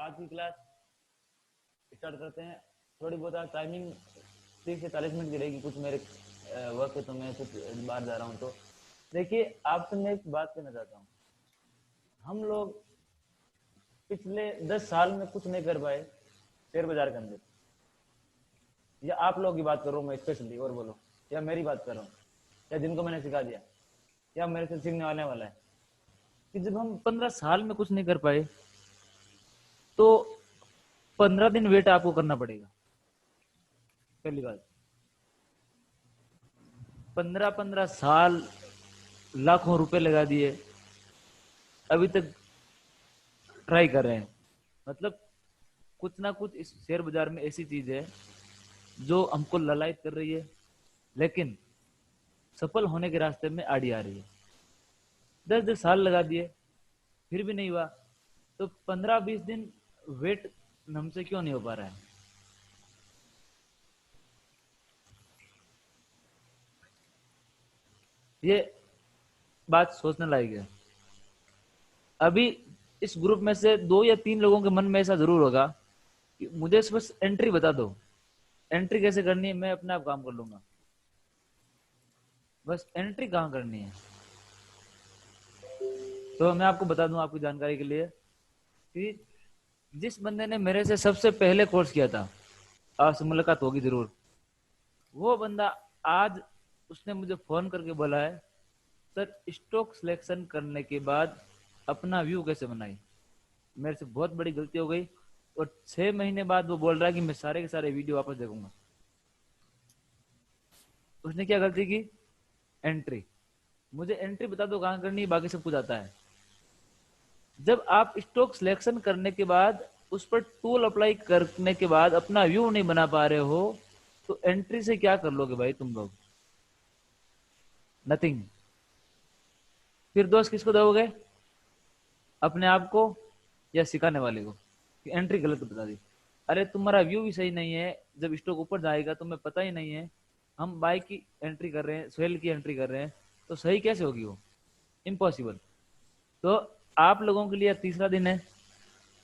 आज की class start करते हैं। थोड़ी बहुत आज टाइमिंग 30 से 40 मिनट की रहेगी। कुछ मेरे वर्क है तो मैं कुछ बाहर जा रहा हूँ। तो देखिए, आपसे मैं एक बात कहना चाहता हूँ। हम लोग पिछले 10 साल में कुछ नहीं कर पाए शेयर बाजार के अंदर। या आप लोगों की बात कर रहा हूँ मैं स्पेशली, और बोलो, या मेरी बात कर रहा हूँ, या जिनको मैंने सिखा दिया, या मेरे से सीखने वाले वाला है कि जब हम 15 साल में कुछ नहीं कर पाए तो 15 दिन वेट आपको करना पड़ेगा। पहली बात, 15 साल लाखों रुपए लगा दिए, अभी तक ट्राई कर रहे हैं। मतलब कुछ ना कुछ इस शेयर बाजार में ऐसी चीज है जो हमको ललायत कर रही है, लेकिन सफल होने के रास्ते में आड़ी आ रही है। 10 साल लगा दिए फिर भी नहीं हुआ, तो 15-20 दिन वेट हमसे क्यों नहीं हो पा रहा है? ये बात सोचने लायक है। अभी इस ग्रुप में से 2 या 3 लोगों के मन में ऐसा जरूर होगा कि मुझे बस एंट्री बता दो, एंट्री कैसे करनी है, मैं अपने आप काम कर लूंगा। बस एंट्री कहाँ करनी है? तो मैं आपको बता दूं आपकी जानकारी के लिए कि जिस बंदे ने मेरे से सबसे पहले कोर्स किया था, आपसे मुलाकात होगी जरूर, वो बंदा आज उसने मुझे फोन करके बोला है, सर स्टॉक सिलेक्शन करने के बाद अपना व्यू कैसे बनाई, मेरे से बहुत बड़ी गलती हो गई। और 6 महीने बाद वो बोल रहा है कि मैं सारे के सारे वीडियो वापस देखूंगा। उसने क्या गलती की? एंट्री। मुझे एंट्री बता दो कहाँ करनी है, बाकी सब कुछ आता है। जब आप स्टॉक सिलेक्शन करने के बाद उस पर टूल अप्लाई करने के बाद अपना व्यू नहीं बना पा रहे हो, तो एंट्री से क्या कर लोगे भाई तुम लोग? नथिंग। फिर दोस्त किसको दोगे? अपने आप को या सिखाने वाले को कि एंट्री गलत बता दी। अरे तुम्हारा व्यू भी सही नहीं है, जब स्टॉक ऊपर जाएगा तुम्हें पता ही नहीं है। हम बाई की एंट्री कर रहे हैं, सेल की एंट्री कर रहे हैं, तो सही कैसे होगी वो? इम्पॉसिबल। तो आप लोगों के लिए तीसरा दिन है।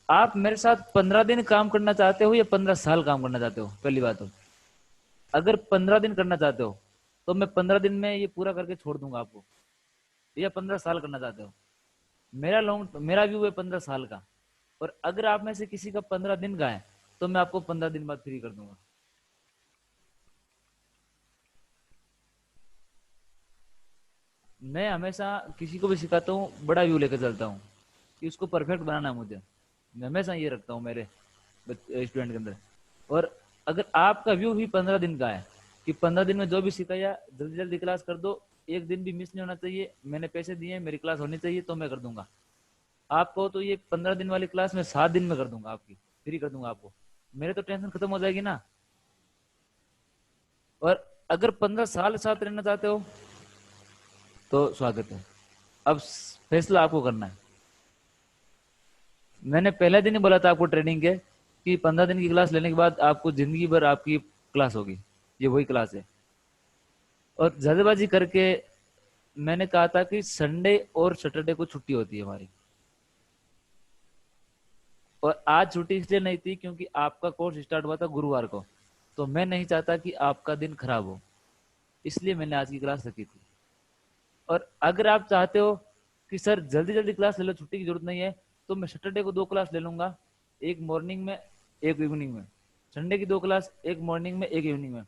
आप मेरे साथ 15 दिन काम करना चाहते हो या 15 साल काम करना चाहते हो? पहली बात तो, अगर 15 दिन करना चाहते हो तो मैं 15 दिन में ये पूरा करके छोड़ दूंगा आपको। या 15 साल करना चाहते हो? मेरा व्यू है 15 साल का। और अगर आप में से किसी का 15 दिन का है तो मैं आपको 15 दिन बाद फ्री कर दूंगा। मैं हमेशा किसी को भी सिखाता हूँ, बड़ा व्यू लेकर चलता हूँ कि उसको परफेक्ट बनाना है मुझे। मैं हमेशा ये रखता हूँ मेरे स्टूडेंट के अंदर। और अगर आपका व्यू ही 15 दिन का है कि 15 दिन में जो भी सिखाया जल्दी जल्दी क्लास कर दो, एक दिन भी मिस नहीं होना चाहिए, मैंने पैसे दिए, मेरी क्लास होनी चाहिए, तो मैं कर दूंगा आपको। तो ये 15 दिन वाली क्लास में 7 दिन में कर दूंगा, आपकी फ्री कर दूंगा आपको। मेरे तो टेंशन खत्म हो जाएगी ना। और अगर 15 साल साथ रहना चाहते हो तो स्वागत है। अब फैसला आपको करना है। मैंने पहले दिन ही बोला था आपको ट्रेनिंग के कि 15 दिन की क्लास लेने के बाद आपको जिंदगी भर आपकी क्लास होगी, ये वही क्लास है। और जल्दबाजी करके मैंने कहा था कि संडे और सैटरडे को छुट्टी होती है हमारी, और आज छुट्टी इसलिए नहीं थी क्योंकि आपका कोर्स स्टार्ट हुआ था गुरुवार को, तो मैं नहीं चाहता कि आपका दिन खराब हो, इसलिए मैंने आज की क्लास रखी थी। और अगर आप चाहते हो कि सर जल्दी जल्दी क्लास ले लो, छुट्टी की जरूरत नहीं है, तो मैं सैटरडे को 2 क्लास ले लूंगा, एक मॉर्निंग में एक इवनिंग में। संडे की 2 क्लास, एक मॉर्निंग में एक इवनिंग में।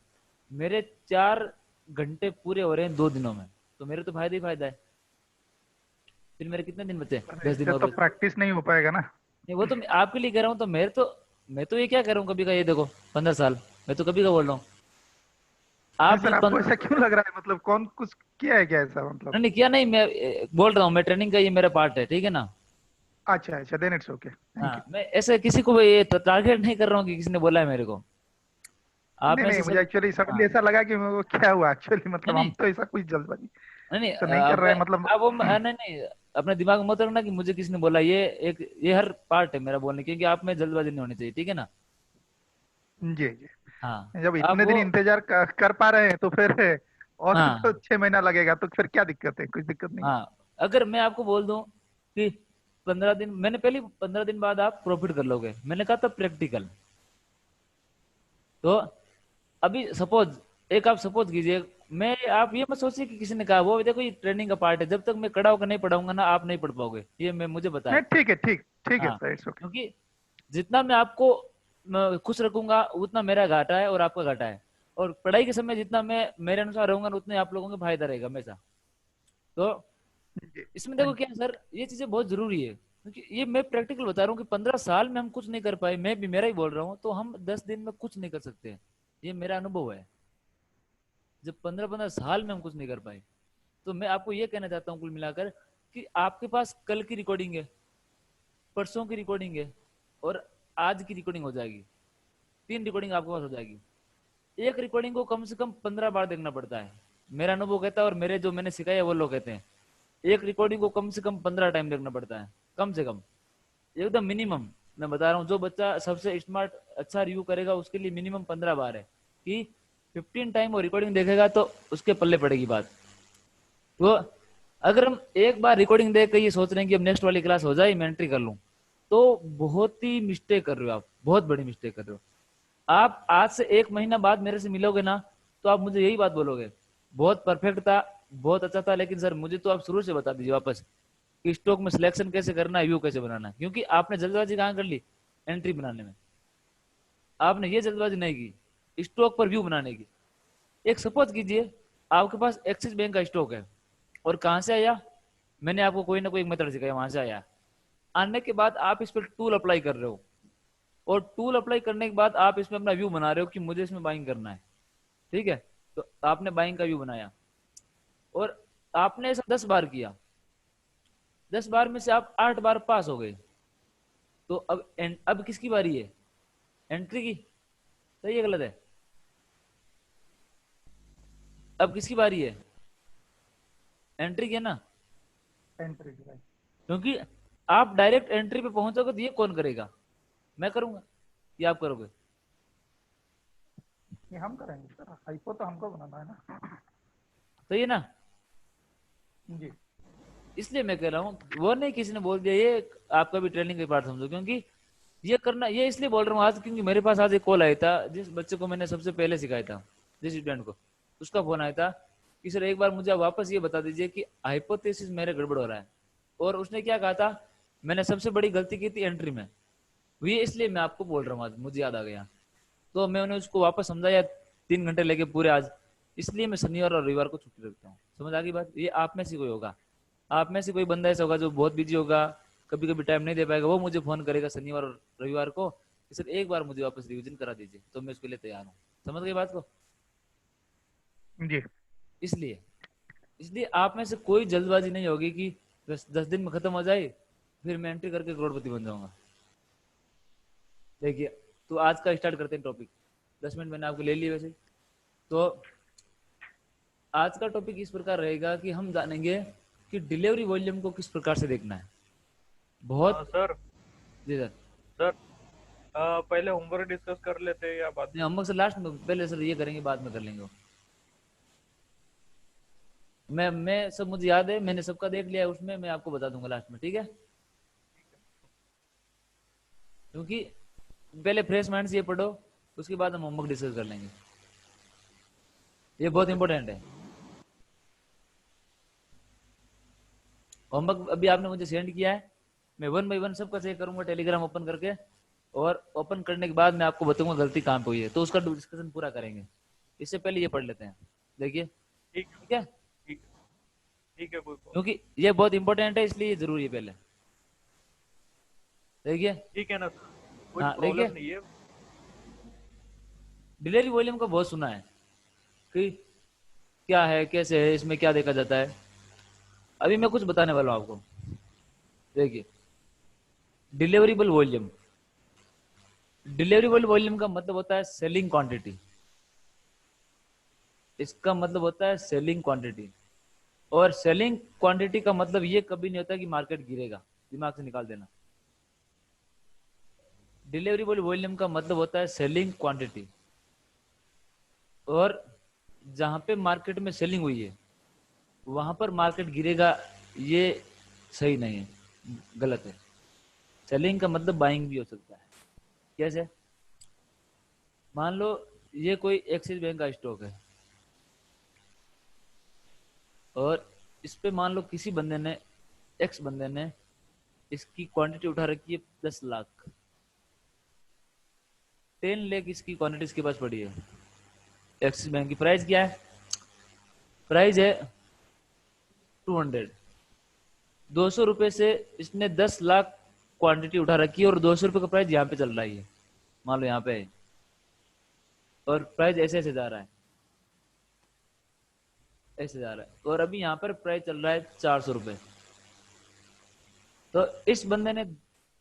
मेरे 4 घंटे पूरे हो रहे हैं 2 दिनों में, तो मेरे तो फायदा ही फायदा है। फिर मेरे कितने दिन बचे? 10 दिन इससे और तो बचे। प्रैक्टिस नहीं हो पाएगा ना। नहीं, वो तो मैं आपके लिए कह रहा हूँ। तो मैं तो ये क्या कर रहा हूँ कभी का, ये देखो 15 साल मैं तो कभी का बोल रहा हूँ। नहीं आप भी सर, आपको ऐसा क्यों लग रहा है? मतलब कौन कुछ किया है क्या ऐसा? मतलब नहीं किया नहीं, मैं बोल रहा हूँ, मैं ट्रेनिंग का ये मेरा पार्ट है, ठीक है ना। अच्छा अच्छा, then it's okay, thank you. हाँ, मैं ऐसे किसी को भी ये टारगेट नहीं कर रहा हूँ कि किसी ने बोला है मेरे को। आप नहीं में नहीं, से मुझे सब। एक्चुअली हाँ, सडनली ऐसा लगा कि वो क्या हुआ एक्चुअली। नहीं मतलब हम नहीं तो ऐसा कुछ जल्दबाजी नहीं नहीं, तो नहीं कर रहे हैं मतलब। अब वो नहीं नहीं, अपने दिमाग में मत रखना कि मुझे किसने बोला। ये हर पार्ट है मेरा बोलने की, क्योंकि आप में जल्दबाजी नहीं होनी चाहिए, ठीक है ना। जी जी। हाँ, जब अब इतने दिन वो। इंतजार कर पा रहे हैं तो फिर और तो हाँ 6 महीना लगेगा तो फिर क्या दिक्कत है? कुछ दिक्कत नहीं है। हाँ, अगर मैं आपको बोल दूं कि 15 दिन, मैंने पहले 15 दिन बाद आप प्रॉफिट कर लोगे, मैंने कहा था प्रैक्टिकल। तो अभी सपोज, एक आप सपोज कीजिए, मैं, आप ये मत सोचिए कि किसी ने कहा, वो देखो ये ट्रेनिंग का पार्ट है, जब तक मैं खड़ा होकर नहीं पढ़ाऊंगा ना आप नहीं पढ़ पाओगे, ये मैं मुझे पता नहीं है। ठीक है, ठीक है हाँ, सर, इट्स ओके। क्योंकि जितना मैं आपको खुश रखूंगा उतना मेरा घाटा है और आपका घाटा है, और पढ़ाई के समय जितना मैं मेरे अनुसार रहूंगा ना उतना ही आप लोगों को फायदा रहेगा हमेशा। तो जी इसमें देखो थैंक क्या है सर, ये चीजें बहुत जरूरी है, क्योंकि ये मैं प्रैक्टिकल बता रहा हूँ कि 15 साल में हम कुछ नहीं कर पाए, मैं भी मेरा ही बोल रहा हूँ, तो हम 10 दिन में कुछ नहीं कर सकते, ये मेरा अनुभव है। जब 15-15 साल में हम कुछ नहीं कर पाए, तो मैं आपको ये कहना चाहता हूँ कुल मिलाकर कि आपके पास कल की रिकॉर्डिंग है, परसों की रिकॉर्डिंग है, और आज की रिकॉर्डिंग हो जाएगी, 3 रिकॉर्डिंग आपके पास हो जाएगी। एक रिकॉर्डिंग को कम से कम 15 बार देखना पड़ता है, मेरा अनुभव कहता है, और मेरे जो मैंने सिखाया है वो लोग कहते हैं, एक रिकॉर्डिंग को कम से कम 15 टाइम देखना पड़ता है, कम से कम, एकदम मिनिमम। मैं बता रहा हूँ, जो बच्चा सबसे स्मार्ट अच्छा रिव्यू करेगा उसके लिए मिनिमम 15 बार है, कि 15 टाइम वो रिकॉर्डिंग देखेगा तो उसके पल्ले पड़ेगी बात। तो अगर हम एक बार रिकॉर्डिंग देख के ये सोच रहे हैं कि अब नेक्स्ट वाली क्लास हो जाए मैं एंट्री कर लूं, तो बहुत ही मिस्टेक कर रहे हो आप, बहुत बड़ी मिस्टेक कर रहे हो। आप आज से 1 महीना बाद मेरे से मिलोगे ना, तो आप मुझे यही बात बोलोगे, बहुत परफेक्ट था, बहुत अच्छा था, लेकिन सर मुझे तो आप शुरू से बता दीजिए वापस कि स्टॉक में सिलेक्शन कैसे करना है, व्यू कैसे बनाना है, क्योंकि आपने जल्दबाजी कहाँ कर ली एंट्री बनाने में, आपने ये जल्दबाजी नहीं की स्टॉक पर व्यू बनाने की। एक सपोज कीजिए आपके पास एक्सिस बैंक का स्टॉक है, और कहां से आया, मैंने आपको कोई ना कोई एक मेथड सिखाया, वहां से आया। आने के बाद आप इस पर टूल अप्लाई कर रहे हो, और टूल अप्लाई करने के बाद आप इसमें अपना व्यू बना रहे हो कि मुझे इसमें बाइंग करना है, ठीक है। तो आपने बाइंग का व्यू बनाया, और आपने ऐसा 10 बार किया, 10 बार में से आप 8 बार पास हो गए, तो अब किसकी बारी है, एंट्री की, सही है गलत है, अब किसकी बारी है, एंट्री की है ना, एंट्री राइट। क्योंकि आप डायरेक्ट एंट्री पे पहुंचोगे तो ये कौन करेगा, मैं करूंगा या आप करोगे, ये हम करेंगे सर, हाइपो तो हमको बनाना है ना। सही है ना। जी इसलिए मैं कह रहा हूँ, वो नहीं किसी ने बोल दिया, ये आपका भी ट्रेनिंग का पार्ट समझो, क्योंकि ये करना, ये इसलिए बोल रहा हूँ आज, क्योंकि मेरे पास आज एक कॉल आया था, जिस बच्चे को मैंने सबसे पहले सिखाया था, जिस स्टूडेंट को, उसका फोन आया था कि सर एक बार मुझे आप वापस ये बता दीजिए कि हाइपोथेसिस मेरे गड़बड़ हो रहा है, और उसने क्या कहा था, मैंने सबसे बड़ी गलती की थी एंट्री में, ये इसलिए मैं आपको बोल रहा हूँ आज, मुझे याद आ गया, तो मैं उन्हें उसको वापस समझाया 3 घंटे लेके पूरे आज। इसलिए मैं शनिवार और रविवार को छुट्टी रखता हूँ, समझ आ गई बात। ये आप में से कोई होगा, आप में से कोई बंदा ऐसा होगा जो बहुत बिजी होगा, कभी कभी टाइम नहीं दे पाएगा, वो मुझे फोन करेगा शनिवार और रविवार को कि सर एक बार मुझे वापस रिवीजन करा दीजिए, तो मैं उसके लिए तैयार हूँ, समझ गई बात को। जी इसलिए इसलिए आप में से कोई जल्दबाजी नहीं होगी कि 10 दिन में खत्म हो जाए, फिर मैं एंट्री करके करोड़पति बन जाऊंगा। देखिए, तो आज का स्टार्ट करते हैं टॉपिक, 10 मिनट मैंने आपको ले लिए वैसे। तो आज का टॉपिक इस प्रकार रहेगा कि हम जानेंगे कि डिलीवरी वॉल्यूम को किस प्रकार से देखना है, बहुत। सर जी सर। सर पहले होमवर्क डिस्कस कर लेते हैं या बाद में? हम सर लास्ट में, पहले सर ये करेंगे बाद में कर लेंगे वो। मैं सब मुझे याद है, मैंने सबका देख लिया है, उसमें मैं आपको बता दूंगा लास्ट में, ठीक है। क्योंकि पहले फ्रेश माइंड से ये पढ़ो, उसके बाद हम होमवर्क डिस्कस कर लेंगे, ये बहुत ओके सर। इंपॉर्टेंट है। होमवर्क अभी आपने मुझे सेंड किया है, मैं 1 बाय 1 सबका चेक करूंगा टेलीग्राम ओपन करके, और ओपन करने के बाद मैं आपको बताऊंगा गलती कहाँ पे हुई है, तो उसका डिस्कशन पूरा करेंगे। इससे पहले ये पढ़ लेते हैं, देखिए, ठीक ठीक है, ठीक ठीक है, कोई प्रॉब्लम। क्योंकि ये बहुत इंपॉर्टेंट है, इसलिए ये जरूरी है पहले, देखिए। ठीक है ना सर, कोई हाँ देखिए, प्रॉब्लम नहीं है। डिलीवरी वॉल्यूम का बहुत सुना है कि क्या है, कैसे है, इसमें क्या देखा जाता है। अभी मैं कुछ बताने वाला हूँ आपको, देखिए। डिलीवरेबल वॉल्यूम, डिलीवरेबल वॉल्यूम का मतलब होता है सेलिंग क्वांटिटी, इसका मतलब होता है सेलिंग क्वांटिटी। और सेलिंग क्वांटिटी का मतलब ये कभी नहीं होता कि मार्केट गिरेगा, दिमाग से निकाल देना। डिलीवरेबल वॉल्यूम का मतलब होता है सेलिंग क्वांटिटी, और जहां पे मार्केट में सेलिंग हुई है वहां पर मार्केट गिरेगा, ये सही नहीं है, गलत है। सेलिंग का मतलब बाइंग भी हो सकता है। कैसे? मान लो ये कोई एक्सिस बैंक का स्टॉक है और इस पे मान लो किसी बंदे ने, एक्स बंदे ने इसकी क्वांटिटी उठा रखी है 10 लाख, 10 लाख इसकी क्वांटिटी इसके पास पड़ी है। एक्सिस बैंक की प्राइस क्या है? प्राइस है 200। 200 रुपए से इसने 10 लाख क्वांटिटी उठा रखी है और 200 रुपए का प्राइस यहाँ पे चल रहा है, ये मान लो यहाँ पे है, और प्राइस ऐसे ऐसे जा रहा है, ऐसे जा रहा है, और अभी यहाँ पर प्राइस चल रहा है 400 रुपए। तो इस बंदे ने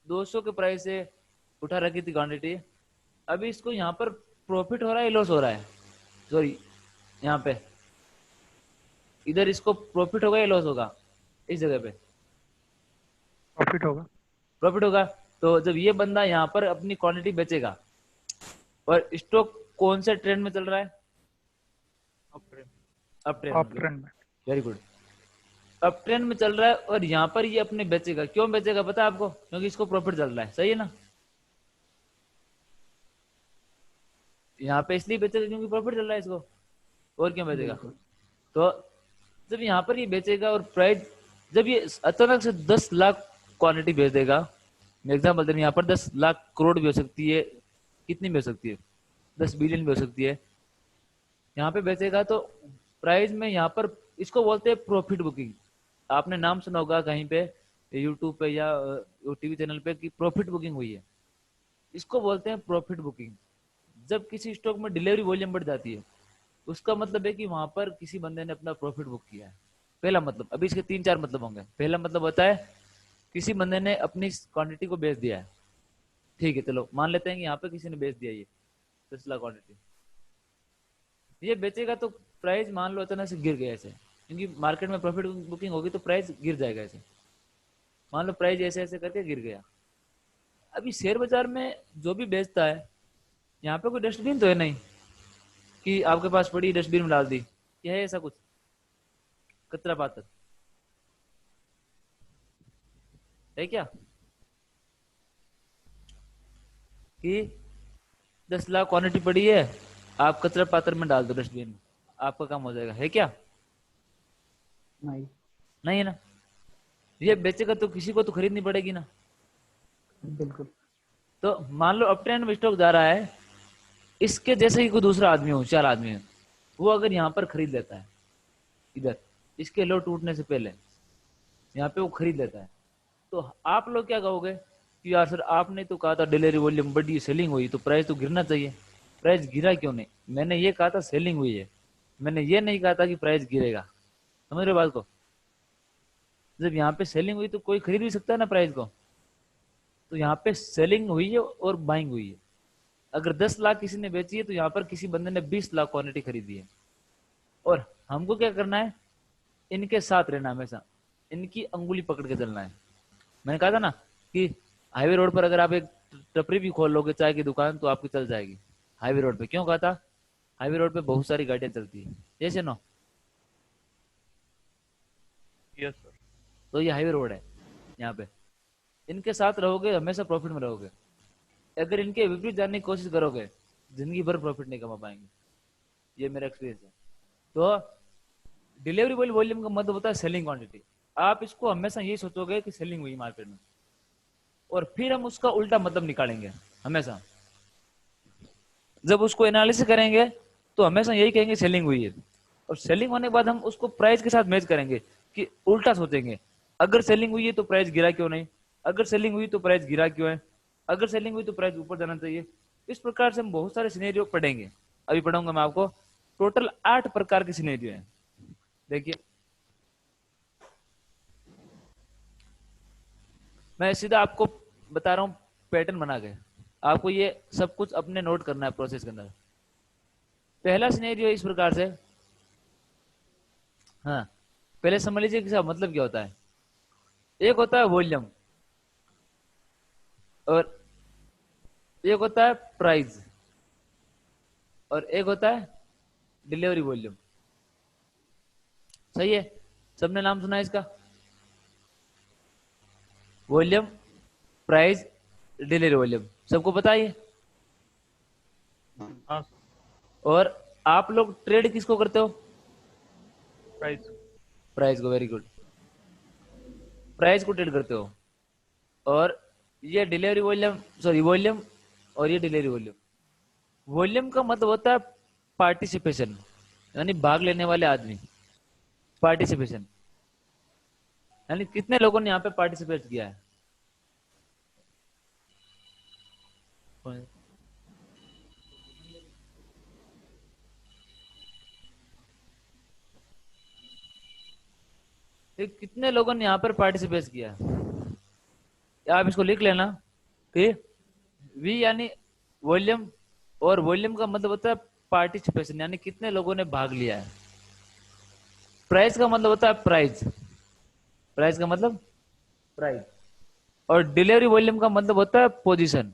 200 के प्राइस से उठा रखी थी क्वांटिटी, अभी इसको यहाँ पर प्रॉफिट हो रहा है, लॉस हो रहा है? सॉरी, यहाँ पे इधर इसको प्रॉफिट होगा या लॉस होगा? इस जगह पे प्रॉफिट होगा। प्रॉफिट होगा। तो जब ये बंदा यहाँ पर अपनी क्वांटिटी बेचेगा, और स्टॉक कौन से ट्रेंड में चल रहा है? Up trend. Up trend up trend में। Very good. अप ट्रेंड में चल रहा है और यहाँ पर ये अपने बेचेगा। क्यों बेचेगा पता है आपको? क्योंकि इसको प्रॉफिट चल रहा है, सही है ना? यहाँ पे इसलिए बेचेगा क्योंकि प्रॉफिट चल रहा है इसको, और क्यों बेचेगा? तो जब यहाँ पर ये बेचेगा और प्राइस, जब ये अचानक से 10 लाख क्वांटिटी बेच देगा, मैं एग्जाम्पल दे रहा हूँ, यहाँ पर 10 लाख करोड़ भी हो सकती है, कितनी भी हो सकती है, 10 बिलियन भी हो सकती है, यहाँ पे बेचेगा तो प्राइस में यहाँ पर, इसको बोलते हैं प्रॉफिट बुकिंग। आपने नाम सुना होगा कहीं पे, यूट्यूब पे या टीवी चैनल पे, कि प्रॉफिट बुकिंग हुई है, इसको बोलते हैं प्रॉफिट बुकिंग। जब किसी स्टॉक में डिलीवरी वॉल्यूम बढ़ जाती है, उसका मतलब है कि वहां पर किसी बंदे ने अपना प्रॉफिट बुक किया है। पहला मतलब, अभी इसके 3-4 मतलब होंगे। पहला मतलब होता है किसी बंदे ने अपनी क्वांटिटी को बेच दिया है, ठीक है, चलो मान लेते हैं कि यहाँ पे किसी ने बेच दिया ये 10 लाख क्वांटिटी, ये बेचेगा तो प्राइस मान लो अचानक से गिर गया ऐसे, क्योंकि मार्केट में प्रॉफिट बुकिंग होगी तो प्राइस गिर जाएगा ऐसे, मान लो प्राइस ऐसे ऐसे करके गिर गया। अभी शेयर बाजार में जो भी बेचता है, यहाँ पे कोई डस्टबिन तो है नहीं कि आपके पास पड़ी डस्टबिन में डाल दी, क्या है ऐसा कुछ? कचरा पात्र है क्या कि 10 लाख क्वांटिटी पड़ी है, आप कचरा पात्र में डाल दो डस्टबिन में, आपका काम हो जाएगा, है क्या? नहीं। नहीं है ना? ये बेचेगा तो किसी को तो खरीदनी पड़ेगी ना। बिल्कुल। तो मान लो अप ट्रेंड में स्टॉक जा रहा है, इसके जैसे ही कोई दूसरा आदमी हो, 4 आदमी है, वो अगर यहाँ पर खरीद लेता है, इधर इसके लो टूटने से पहले यहाँ पे वो खरीद लेता है, तो आप लोग क्या कहोगे कि यार सर आपने तो कहा था डिलीवरी वॉल्यूम बढ़ी, सेलिंग हुई, तो प्राइस तो गिरना चाहिए, प्राइस गिरा क्यों नहीं? मैंने ये कहा था सेलिंग हुई है, मैंने ये नहीं कहा था कि प्राइस गिरेगा। समझ रहे हो बात को? जब यहाँ पे सेलिंग हुई तो कोई खरीद भी सकता है ना प्राइस को, तो यहाँ पे सेलिंग हुई है और बाइंग हुई है। अगर 10 लाख किसी ने बेची है तो यहाँ पर किसी बंदे ने 20 लाख क्वांटिटी खरीदी है, और हमको क्या करना है? इनके साथ रहना, हमेशा इनकी अंगुली पकड़ के चलना है। मैंने कहा था ना कि हाईवे रोड पर अगर आप एक टपरी भी खोल लोगे चाय की दुकान तो आपकी चल जाएगी हाईवे रोड पे। क्यों कहा था? हाईवे रोड पे बहुत सारी गाड़ियां चलती है, जैसे नो, यस सर। तो ये हाईवे रोड है, यहाँ पे इनके साथ रहोगे हमेशा प्रॉफिट में रहोगे। अगर इनके विपरीत जाने की कोशिश करोगे, जिंदगी भर प्रॉफिट नहीं कमा पाएंगे, ये मेरा एक्सपीरियंस है। तो डिलीवरी वॉल्यूम का मतलब होता है सेलिंग क्वांटिटी। आप इसको हमेशा यही सोचोगे कि सेलिंग हुई मार्केट में, और फिर हम उसका उल्टा मतलब निकालेंगे हमेशा। जब उसको एनालिसिस करेंगे तो हमेशा यही कहेंगे सेलिंग हुई है, और सेलिंग होने के बाद हम उसको प्राइस के साथ मैच करेंगे कि उल्टा सोचेंगे, अगर सेलिंग हुई है तो प्राइस गिरा क्यों नहीं, अगर सेलिंग हुई तो प्राइस गिरा क्यों है, अगर सेलिंग हुई तो प्राइस ऊपर जाना चाहिए। इस प्रकार से हम बहुत सारे सिनेरियो पढ़ेंगे। अभी पढ़ाऊंगा मैं आपको, टोटल 8 प्रकार के सिनेरियो हैं। देखिए मैं सीधा आपको बता रहा हूँ पैटर्न बना के, आपको ये सब कुछ अपने नोट करना है प्रोसेस के अंदर। पहला सिनेरियो इस प्रकार से, हाँ पहले समझ लीजिए कि इसका मतलब क्या होता है। एक होता है वॉल्यूम और एक होता है प्राइस और एक होता है डिलीवरी वॉल्यूम। सही है? सबने नाम सुना है इसका? वॉल्यूम, प्राइस, डिलीवरी वॉल्यूम, सबको पता है ये? हाँ और आप लोग ट्रेड किसको करते हो? प्राइस। प्राइस को, वेरी गुड, प्राइस को ट्रेड करते हो। और ये डिलीवरी वॉल्यूम, सॉरी वॉल्यूम, और ये डिलीवरी वॉल्यूम। वॉल्यूम का मतलब होता है पार्टिसिपेशन, यानी भाग लेने वाले आदमी, पार्टिसिपेशन, यानी कितने लोगों ने यहाँ पे पार्टिसिपेट किया है। कितने लोगों ने यहाँ पर पार्टिसिपेट किया है? आप इसको लिख लेना कि वी यानी वॉल्यूम, और वॉल्यूम का मतलब होता है पार्टिसिपेशन, यानी कितने लोगों ने भाग लिया है। प्राइस का मतलब होता है प्राइस, प्राइस का मतलब प्राइस। और डिलीवरी वॉल्यूम का मतलब होता है पोजीशन।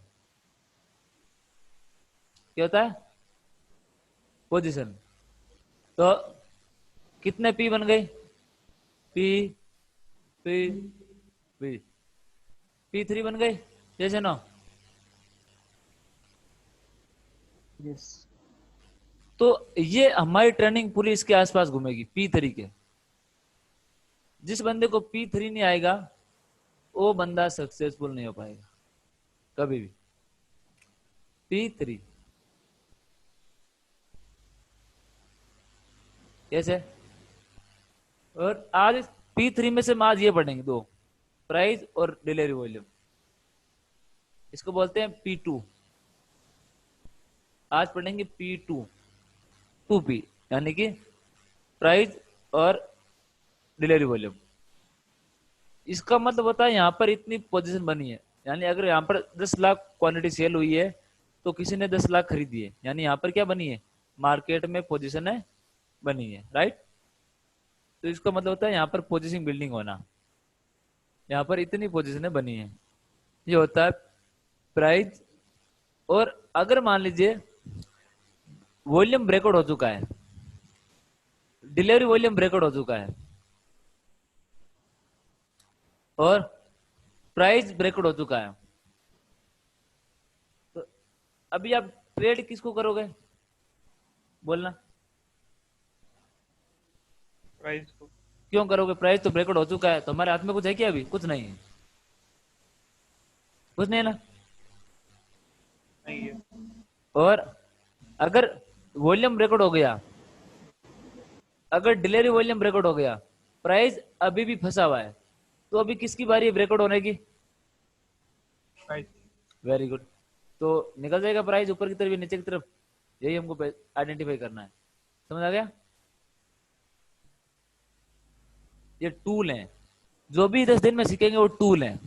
क्या होता है? पोजीशन। तो कितने पी बन गए? पी पी पी P3 बन गए, जैसे ना। यस। तो ये हमारी ट्रेनिंग पूरी इसके आसपास घूमेगी, P3 के। जिस बंदे को P3 नहीं आएगा वो बंदा सक्सेसफुल नहीं हो पाएगा कभी भी। P3 कैसे? और आज P3 में से हम आज ये पढ़ेंगे दो, प्राइस और डिलीवरी वॉल्यूम। इसको बोलते हैं P2। आज पढ़ेंगे P2, 2P, यानी कि प्राइस और डिलीवरी वॉल्यूम। इसका मतलब होता है यहाँ पर इतनी पोजीशन बनी है, यानी अगर यहाँ पर 10 लाख क्वांटिटी सेल हुई है तो किसी ने 10 लाख खरीदी है, यानी यहाँ पर क्या बनी है? मार्केट में पोजीशन है बनी है, राइट। तो इसका मतलब होता है यहाँ पर पोजीशन बिल्डिंग होना, यहाँ पर इतनी पोजीशन बनी है, ये होता है प्राइस। और अगर मान लीजिए वॉल्यूम ब्रेकआउट हो चुका है, डिलीवरी वॉल्यूम ब्रेकआउट हो चुका है और प्राइस ब्रेकआउट हो चुका है, तो अभी आप ट्रेड किसको करोगे? बोलना। प्राइस को। क्यों करोगे? प्राइस तो ब्रेकआउट हो चुका है, तो हमारे हाथ में कुछ है क्या? अभी कुछ नहीं है, कुछ नहीं है ना। नहीं है। और अगर वॉल्यूम ब्रेकआउट हो गया, अगर डिलीवरी वॉल्यूम ब्रेकआउट हो गया, प्राइस अभी भी फंसा हुआ है, तो अभी किसकी बारी है ब्रेकआउट होने की? प्राइस। Very good. तो निकल जाएगा प्राइस ऊपर की तरफ या नीचे की तरफ, यही हमको आइडेंटिफाई करना है। समझ आ गया? ये टूल हैं, जो भी 10 दिन में सीखेंगे वो टूल हैं,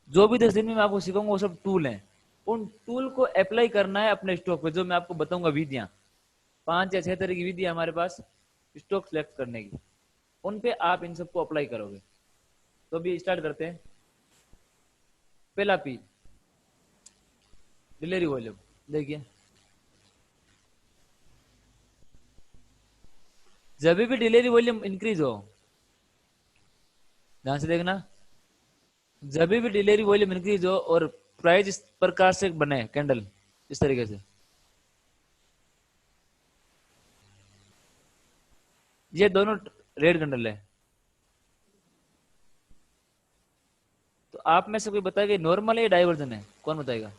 जो भी 10 दिन में मैं आपको सिखाऊंगा वो सब टूल हैं। उन टूल को अप्लाई करना है अपने स्टॉक पे, जो मैं आपको बताऊंगा विधियां, 5 या 6 तरह की विधि हमारे पास स्टॉक सिलेक्ट करने की, उन पे आप इन सबको अप्लाई करोगे। तो अभी स्टार्ट करते हैं। पहला पी, डिलीवरी वॉल्यूम। देखिए, जब भी डिलीवरी वॉल्यूम इंक्रीज हो, ध्यान से देखना, जब भी डिलीवरी वॉल्यूम इंक्रीज हो और प्राइस इस प्रकार से बने, कैंडल इस तरीके से, ये दोनों रेड कैंडल है, तो आप में से कोई बताएगा नॉर्मल है या डाइवर्जन है? कौन बताएगा?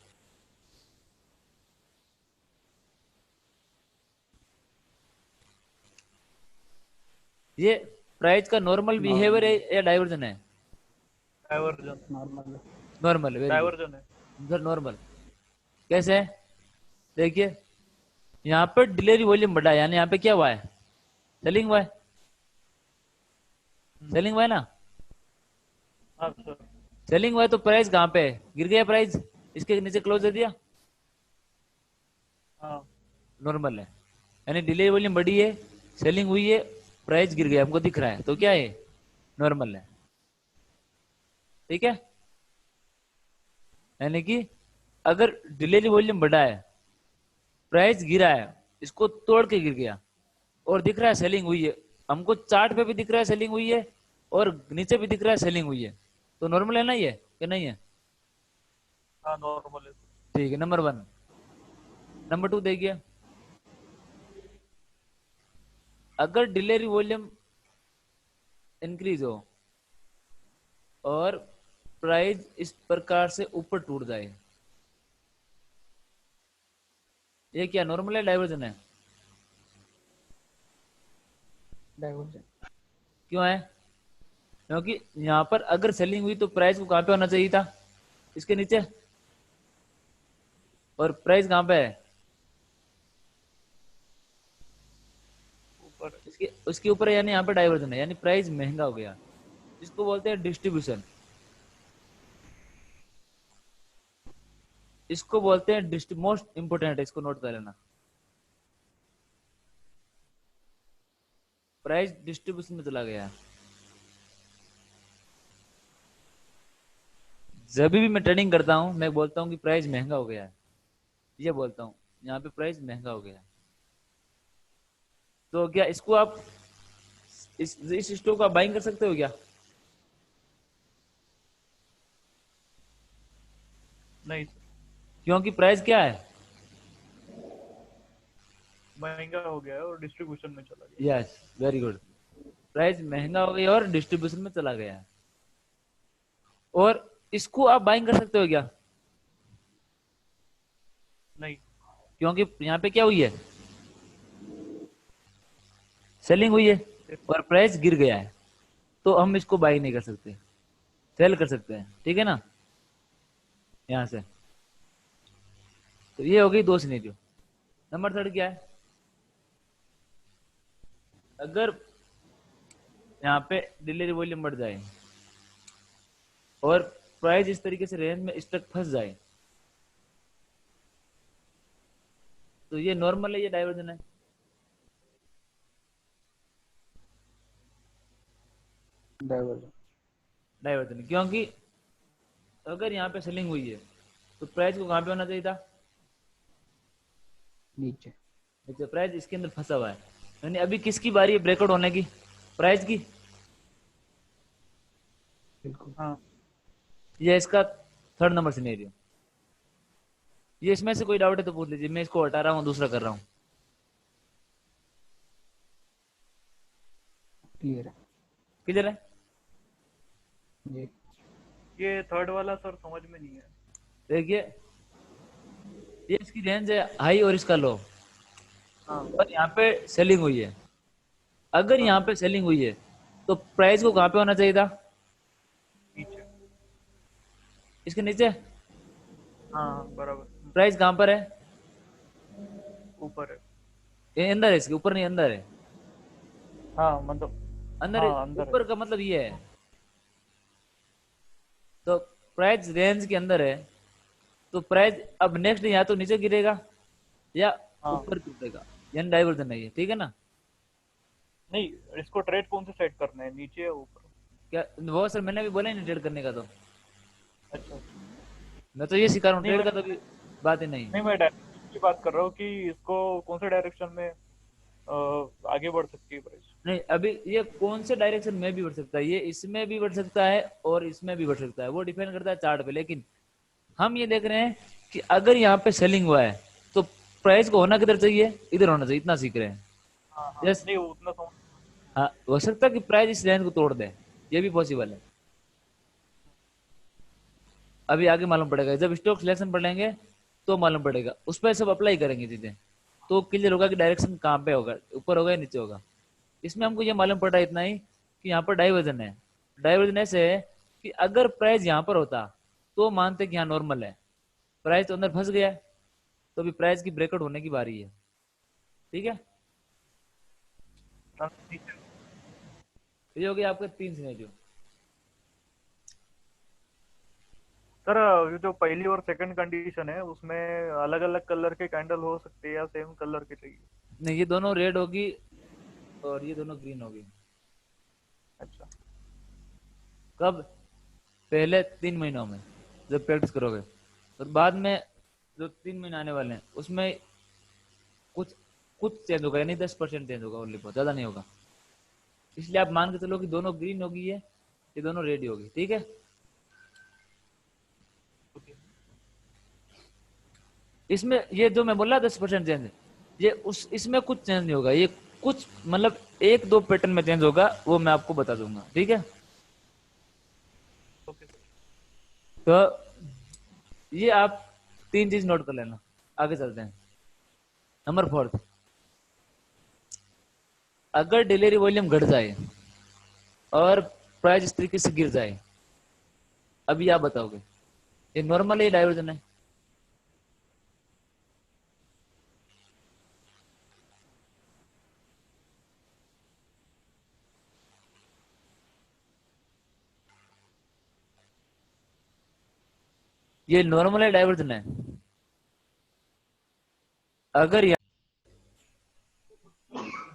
ये प्राइस का नॉर्मल बिहेवियर है या डाइवर्जन है? डाइवर्जन। नॉर्मल। नॉर्मल है, डाइवर्जन है। Sir normal. कैसे है? देखिए, यहाँ पर डिलीवरी वॉल्यूम बढ़ा है, यानी यहाँ पे क्या हुआ है? सेलिंग हुआ है, सेलिंग हुआ है ना। हाँ सर। सेलिंग हुआ है तो प्राइस कहाँ पे है? गिर गया प्राइस, इसके नीचे क्लोज दे दिया, हाँ। नॉर्मल है। यानी डिलीवरी वॉल्यूम बढ़ी है, सेलिंग हुई है, प्राइस गिर गया, हमको दिख रहा है, तो क्या है? नॉर्मल है। ठीक है, यानी कि अगर डिलीवरी वॉल्यूम बढ़ा है, प्राइस गिरा है, इसको तोड़ के गिर गया और दिख रहा है सेलिंग हुई है, हमको चार्ट पे भी दिख रहा है सेलिंग हुई है और नीचे भी दिख रहा है सेलिंग हुई है, तो नॉर्मल है ना ये, कि नहीं है? हाँ नॉर्मल है। ठीक है, नंबर 1। नंबर 2 देखिए, अगर डिलीवरी वॉल्यूम इंक्रीज हो और प्राइस इस प्रकार से ऊपर टूट जाए, ये क्या नॉर्मल है डाइवर्जन है? डाइवर्जन। क्यों है? क्योंकि यहाँ पर अगर सेलिंग हुई तो प्राइस को कहाँ पे होना चाहिए था? इसके नीचे। और प्राइस कहाँ पे है? ऊपर। इसके उसके ऊपर है, यानी यहाँ पे डाइवर्जन है, यानी प्राइस महंगा हो गया। इसको बोलते हैं डिस्ट्रीब्यूशन। इसको बोलते हैं मोस्ट इंपोर्टेंट है, इसको नोट कर लेना। प्राइस डिस्ट्रीब्यूशन में चला गया। जब भी मैं ट्रेडिंग करता हूं मैं बोलता हूं कि प्राइस महंगा हो गया है, ये बोलता हूं यहाँ पे प्राइस महंगा हो गया है। तो क्या इसको आप इस स्टॉक को आप बाइंग कर सकते हो क्या? नहीं सर, क्योंकि प्राइस क्या है? महंगा हो गया है और डिस्ट्रीब्यूशन में चला गया। Yes, very good. प्राइस महंगा हो गया और डिस्ट्रीब्यूशन में चला गया है। और इसको आप बाइंग कर सकते हो क्या? नहीं। क्योंकि यहाँ पे क्या हुई है? सेलिंग हुई है और प्राइस गिर गया है, तो हम इसको बाई नहीं कर सकते, सेल कर सकते हैं। ठीक है ना? यहां से तो ये हो गई 2 सिनेरियो। नंबर 3 क्या है? अगर यहाँ पे डिलीवरी वॉल्यूम बढ़ जाए और प्राइस इस तरीके से रेंज में स्टक फंस जाए, तो ये नॉर्मल है, ये डाइवर्जन है? डाइवर्जन। डाइवर्जन, क्योंकि अगर यहाँ पे सेलिंग हुई है तो प्राइस को कहाँ पे होना चाहिए था? नीचे। नीचे। प्राइस इसके अंदर फंसा हुआ है, यानी अभी किसकी बारी है ब्रेकआउट होने की? प्राइस की। बिल्कुल। हाँ। ये इसका 3rd नंबर सिनेरियो। ये इसमें से कोई डाउट है तो पूछ लीजिए, मैं इसको हटा रहा हूँ, दूसरा कर रहा हूँ। क्लियर है। क्लियर है? जी। ये थर्ड वाला सर समझ में नहीं है। देखिए, ये इसकी रेंज है हाई और इसका लो, हाँ। और यहाँ पे सेलिंग हुई है। अगर हाँ। यहाँ पे सेलिंग हुई है तो प्राइस को कहाँ पे होना चाहिए था? नीचे। इसके नीचे। हाँ बराबर। प्राइस कहाँ पर है? ऊपर है। ये अंदर है, इसके ऊपर नहीं, अंदर है। हाँ मतलब। अंदर है। हाँ अंदर ऊपर है। का मतलब ये है, तो प्राइस रेंज के अंदर है, तो प्राइस अब नेक्स्ट या तो नीचे गिरेगा या हाँ। ऊपर गिरेगा, यानी डाइवर्जन नहीं है। ठीक है ना? नहीं, इसको ट्रेड कौन से सेट करना है, नीचे या ऊपर? क्या वो सर, मैंने अभी बोला ही नहीं ट्रेड करने का, तो अच्छा। मैं तो ये सिखा रहा हूँ, नहीं ट्रेड मैं का तो अभी बात ही नहीं। नहीं मैं डायरेक्शन की बात कर रहा हूँ कि इसको कौन से डायरेक्शन में आगे बढ़ सकती है प्राइस। नहीं, अभी ये कौन से डायरेक्शन में भी बढ़ सकता है, ये इसमें भी बढ़ सकता है और इसमें भी बढ़ सकता है, वो डिपेंड करता है चार्ट पे। लेकिन हम ये देख रहे हैं कि अगर यहाँ पे सेलिंग हुआ है तो प्राइस को होना किधर चाहिए? इधर होना चाहिए, इतना सीख रहे हैं। हाँ हाँ। यस। नहीं उतना समझ। हाँ, हो सकता है कि प्राइस इस रेंज को तोड़ दे, ये भी पॉसिबल है। अभी आगे मालूम पड़ेगा, जब स्टॉक सिलेक्शन पढ़ेंगे तो मालूम पड़ेगा, उस पर सब अप्लाई करेंगे चीजें, तो क्लियर होगा कि डायरेक्शन कहाँ पे होगा, ऊपर होगा या नीचे होगा। इसमें हमको ये मालूम पड़ा इतना ही कि यहाँ पर डाइवर्जन है। डाइवर्जन ऐसे है कि अगर प्राइस यहाँ पर होता तो मानते कि यहाँ नॉर्मल है, प्राइस तो अंदर फंस गया है, तो अभी प्राइस की ब्रेकआउट होने की बारी है। ठीक है? नीचे। ये हो गया आपके 3 सिनेरियो। सर ये जो पहली और सेकंड कंडीशन है उसमें अलग अलग कलर के कैंडल हो सकते हैं या सेम कलर के चाहिए? नहीं, ये दोनों रेड होगी और ये दोनों ग्रीन होगी। अच्छा। कब? पहले 3 महीनों में जब प्रैक्टिस करोगे, और बाद में जो 3 महीने आने वाले हैं उसमें कुछ कुछ चेंज होगा, यानी 10% चेंज होगा, ओनली, बहुत ज्यादा नहीं होगा। इसलिए आप मान के चलो कि दोनों ग्रीन होगी, ये दोनों रेड होगी। ठीक है? इसमें ये जो मैं बोल रहा 10% चेंज, ये उस इसमें कुछ चेंज नहीं होगा, ये कुछ मतलब एक दो पैटर्न में चेंज होगा, वो मैं आपको बता दूंगा, ठीक है। ओके। तो ये आप 3 चीज नोट कर लेना, आगे चलते हैं। नंबर 4, अगर डिलीवरी वॉल्यूम घट जाए और प्राइस इस तरीके से गिर जाए, अभी आप बताओगे ये नॉर्मल है, डाइवर्जन है? ये नॉर्मल है, डाइवर्जन है? अगर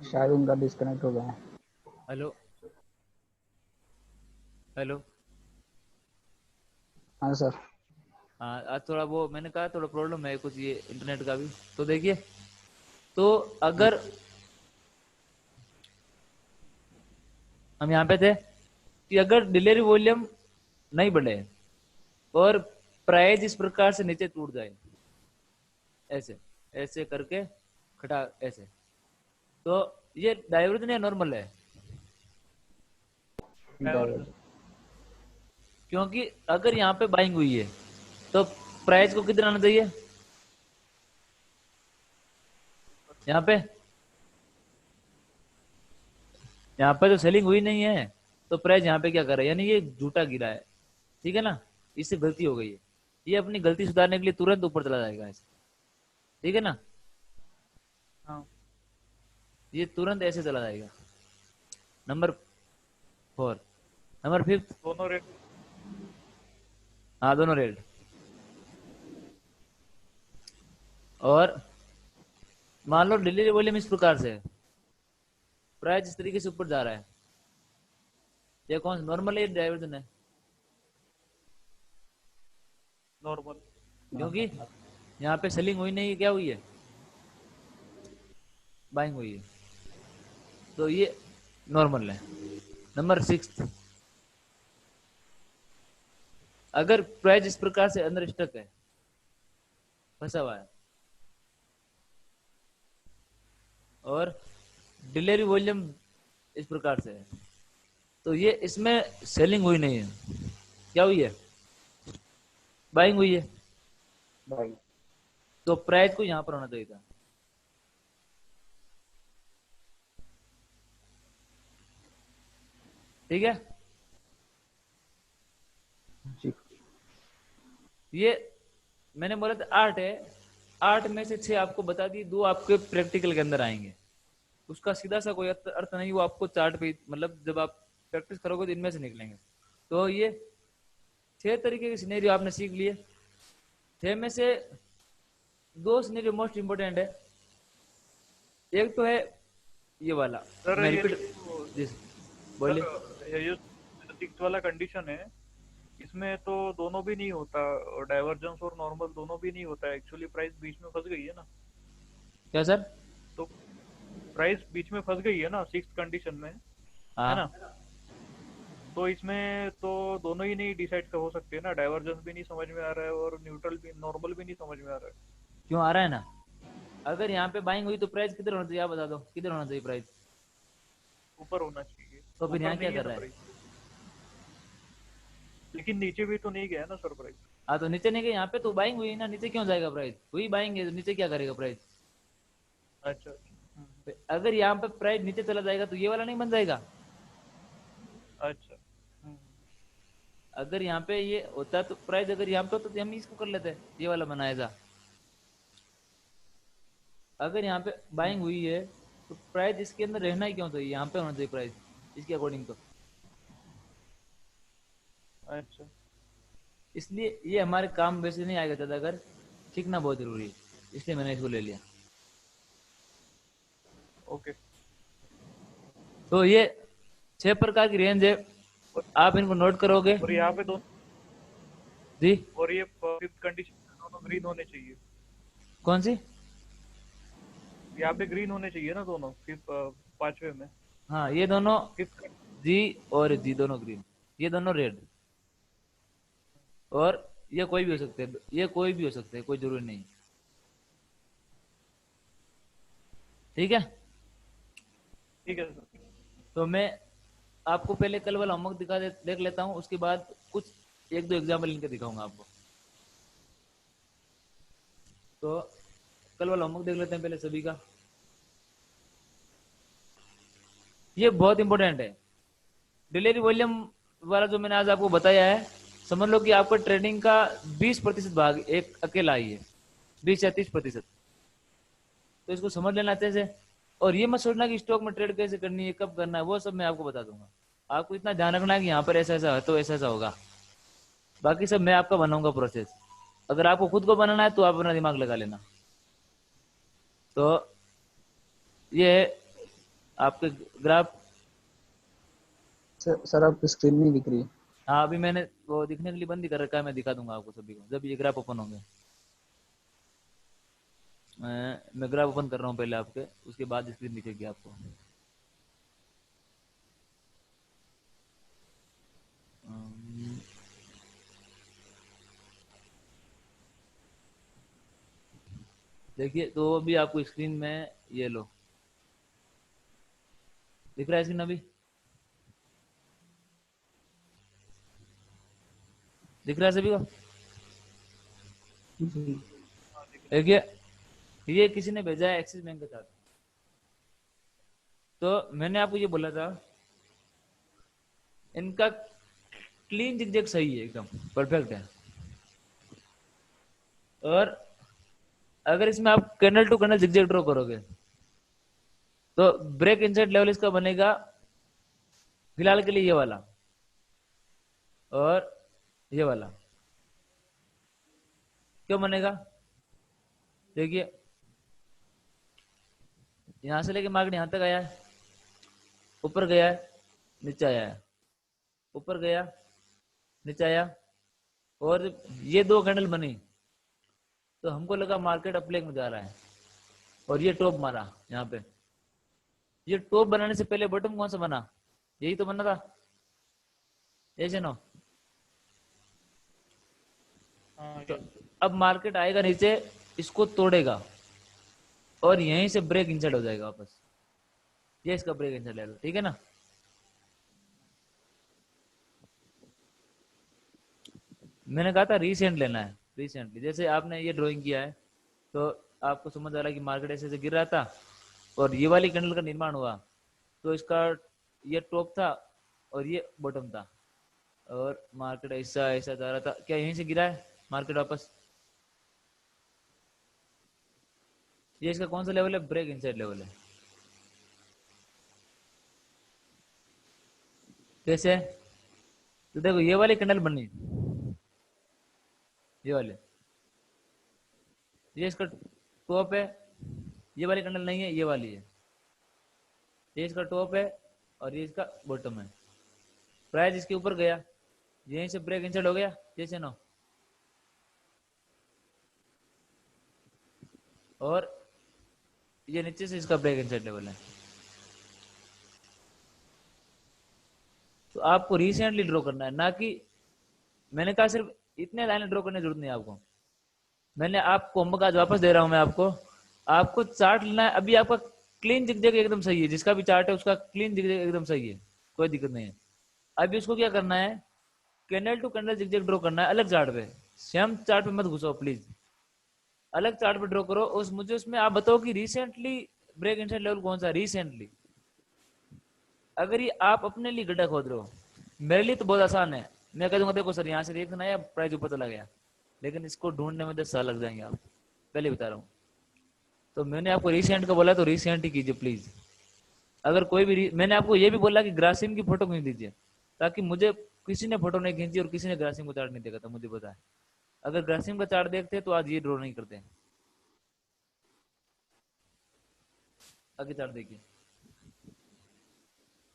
शायद उनका डिस्कनेक्ट हो गया। हेलो हेलो, हाँ सर। हाँ आज थोड़ा वो मैंने कहा थोड़ा प्रॉब्लम है कुछ ये इंटरनेट का भी। तो देखिए, तो अगर हम यहाँ पे थे कि अगर डिलीवरी वॉल्यूम नहीं बढ़े और प्राइस इस प्रकार से नीचे टूट जाए, ऐसे ऐसे करके खटा ऐसे, तो ये डाइवर्जन या नॉर्मल है? डाइवर्जन। क्योंकि अगर यहाँ पे बाइंग हुई है तो प्राइस को कितना आना चाहिए? यहाँ पे तो सेलिंग हुई नहीं है, तो प्राइस यहाँ पे क्या कर रहा है, यानी ये झूठा गिरा है, ठीक है ना, इससे गलती हो गई है। ये अपनी गलती सुधारने के लिए तुरंत ऊपर चला जाएगा ऐसे, ठीक है ना, हाँ ये तुरंत ऐसे चला जाएगा। नंबर 4, नंबर 5, दोनों रेट। हाँ दोनों रेड। और मान लो डिलीवरी वॉल्यूम इस प्रकार से है, प्राइस इस तरीके से ऊपर जा रहा है, ये कौन सा नॉर्मल है, डाइवर्जन है? नॉर्मल। क्योंकि यहाँ पे सेलिंग हुई नहीं है, क्या हुई है, बाइंग हुई है, तो ये नॉर्मल है। नंबर 6, अगर प्राइस इस प्रकार से अंदर स्टक है, फंसा हुआ है, और डिलीवरी वॉल्यूम इस प्रकार से है, तो ये इसमें सेलिंग हुई नहीं है, क्या हुई है, बाइंग हुई है, भाई तो प्राइस को यहां पर होना चाहिए था, ठीक है। जी। ये मैंने बोला था 8 है, 8 में से 6 आपको बता दी, 2 आपके प्रैक्टिकल के अंदर आएंगे, उसका सीधा सा कोई अर्थ नहीं, वो आपको चार्ट पे मतलब जब आप प्रैक्टिस करोगे तो इनमें से निकलेंगे। तो ये 6 तरीके के सिनेरियो आपने सीख लिए, 6 में से 2 सिनेरियो मोस्ट इंपोर्टेंट है। एक तो है ये वाला, सर मैं ये रिपीट, जी बोलिए। सर ये जो 6 वाला कंडीशन है, इसमें तो दोनों भी नहीं होता, डाइवर्जेंस और नॉर्मल दोनों भी नहीं होता, एक्चुअली प्राइस बीच में फंस गई है ना। क्या सर? तो प्राइस बीच में फंस गई है ना 6 कंडीशन में, है ना। हाँ, तो इसमें तो दोनों ही नहीं डिसाइड हो सकते ना, डाइवर्जेंस भी नहीं समझ में आ रहा है और न्यूट्रल भी, नॉर्मल भी नहीं समझ में आ रहा है। क्यों आ रहा है ना, अगर यहाँ पे बाइंग हुई तो प्राइस किधर होना चाहिए, आप बता दो किधर होना चाहिए प्राइस, ऊपर होना चाहिए। तो फिर ऊपर यहाँ क्या नहीं है कर ना रहा है? प्राइस, लेकिन नीचे भी तो नहीं गया ना सर प्राइस। हाँ तो नीचे नहीं गए, यहाँ पे तो बाइंग हुई ना, नीचे क्यों जाएगा प्राइस, हुई बाइंग है तो नीचे क्या करेगा प्राइस? अच्छा। अगर यहाँ पे प्राइस नीचे चला जाएगा तो ये वाला नहीं बन जाएगा? अच्छा। अगर यहाँ पे ये होता तो प्राइस, अगर यहाँ पे होता तो हम इसको कर लेते, ये वाला बनाया जा। अगर यहाँ पे बाइंग हुई है तो प्राइस इसके अंदर रहना ही क्यों चाहिए, यहाँ पे होना चाहिए प्राइस इसके अकॉर्डिंग तो। अच्छा। इसलिए ये हमारे काम वैसे नहीं आएगा ज्यादा, अगर सीखना बहुत जरूरी है, इसलिए मैंने इसको ले लिया। ओके। तो ये 6 प्रकार की रेंज है, आप इनको नोट करोगे और यहाँ पे दोनों, जी। और ये फिफ्थ कंडीशन दोनों ग्रीन होने चाहिए। कौन सी? यहाँ पे ग्रीन होने चाहिए ना दोनों, फिफ्थ पांचवे में। हाँ ये दोनों फिफ्थ। जी और जी दोनों ग्रीन, ये दोनों रेड, और ये कोई भी हो सकते हैं, ये कोई भी हो सकते हैं, कोई जरूरी नहीं। ठीक है। ठीक है सर। तो मैं आपको पहले कल वाला होमवर्क देख लेता हूँ, उसके बाद कुछ एक दो एग्जाम्पल इनके दिखाऊंगा आपको। तो कल वाला होमवर्क देख लेते हैं पहले सभी का। ये बहुत इंपॉर्टेंट है। डिलीवरी वॉल्यूम वाला जो मैंने आज आपको बताया है, समझ लो कि आपका ट्रेडिंग का 20% भाग एक अकेला ही है, 20 या 30%। तो इसको समझ लेना अच्छे से। और ये मत सोचना कि स्टॉक में ट्रेड कैसे करनी है, कब करना है, वो सब मैं आपको बता दूंगा। आपको इतना ध्यान रखना है कि यहाँ पर ऐसा ऐसा है तो ऐसा ऐसा होगा, बाकी सब मैं आपका बनाऊंगा प्रोसेस। अगर आपको खुद को बनाना है तो आप अपना दिमाग लगा लेना। तो ये है आपके ग्राफ। सर आपकी स्क्रीन नहीं दिख रही है। हाँ, अभी मैंने वो दिखने के लिए बंद ही कर रखा है, मैं दिखा दूंगा आपको सभी को जब ये ग्राफ ओपन होंगे। मैं ग्राफ ओपन कर रहा हूँ पहले आपके, उसके बाद स्क्रीन दिखेगी आपको। देखिए, तो अभी आपको स्क्रीन में ये लो, दिख रहा है स्क्रीन अभी? दिख रहा है सभी को? जी देखिए, ये किसी ने भेजा है एक्सिस बैंक का चार्ट। तो मैंने आपको ये बोला था, इनका क्लीन जिगजैग सही है, एकदम परफेक्ट है। और अगर इसमें आप candle to candle zigzag draw करोगे तो ब्रेक इनसाइड लेवल इसका बनेगा फिलहाल के लिए ये वाला और ये वाला। क्यों बनेगा? देखिए, यहां से लेके मार्केट यहां तक आया है, ऊपर गया है, नीचे आया है, ऊपर गया, नीचे आया, और ये दो कैंडल बनी तो हमको लगा मार्केट अपलेग में जा रहा है, और ये टॉप मारा यहाँ पे। ये टॉप बनाने से पहले बॉटम कौन सा बना? यही तो बना था, ऐसे ना। हाँ तो yes। अब मार्केट आएगा नीचे, इसको तोड़ेगा और यहीं से ब्रेक इंसर्ट हो जाएगा वापस। ये इसका ब्रेक इंसर्ट ले लो, ठीक है ना। मैंने कहा था रिसेंट लेना है, रिसेंटली। जैसे आपने ये ड्राइंग किया है तो आपको समझ आ रहा है कि मार्केट ऐसे ऐसे गिर रहा था और ये वाली कैंडल का निर्माण हुआ, तो इसका ये टॉप था और ये बॉटम था, और मार्केट ऐसा ऐसा जा रहा था। क्या यहीं से गिरा है मार्केट वापस? ये इसका कौन सा लेवल है? ब्रेक इनसाइड लेवल है। कैसे? तो देखो, ये वाली कैंडल बनी, ये वाले, ये इसका टॉप है, ये वाली कैंडल नहीं है, ये वाली है। ये इसका टॉप है और ये इसका बॉटम है। प्राइस इसके ऊपर गया, यहीं से ब्रेक इंसर्ट हो गया, जैसे ना। और ये नीचे से इसका ब्रेक इंसर्ट लेवल है। तो आपको रिसेंटली ड्रॉ करना है, ना कि मैंने कहा सिर्फ इतने लाइन ड्रॉ करने की जरूरत नहीं है आपको। मैंने आपको होमवर्क आज वापस दे रहा हूं मैं आपको। आपको चार्ट लेना है। अभी आपका क्लीन जिगजैग एकदम सही है, जिसका भी चार्ट है उसका क्लीन जिगजैग एकदम सही है, कोई दिक्कत नहीं है। अभी उसको क्या करना है? Candle to candle zigzag draw करना है, अलग चार्ट पे। सेम चार्ट पे मत घुसो प्लीज, अलग चार्ट पे ड्रॉ करो। उस मुझे उसमें आप बताओ कि रिसेंटली ब्रेक इनसाइड लेवल कौन सा रिसेंटली। अगर ये आप अपने लिए गड्ढा खोद रहे हो, मेरे लिए तो बहुत आसान है। मैं कह दूंगा देखो सर यहाँ से देखना है, प्राइस ऊपर चला गया, लेकिन इसको ढूंढने में 10 साल लग जाएंगे आप, पहले बता रहा हूँ। तो मैंने आपको रिसेंट का बोला तो रिसेंट ही कीजिए प्लीज। अगर कोई भी मैंने आपको ये भी बोला कि ग्रासिम की फोटो क्यों दीजिए, ताकि मुझे किसी ने फोटो नहीं खींची और किसी ने ग्रासिम को चार्ट नहीं देखा था, मुझे पता है। अगर ग्रासिम का चार्ट देखते तो आज ये ड्रॉ नहीं करते। आगे चार्ट देखिए।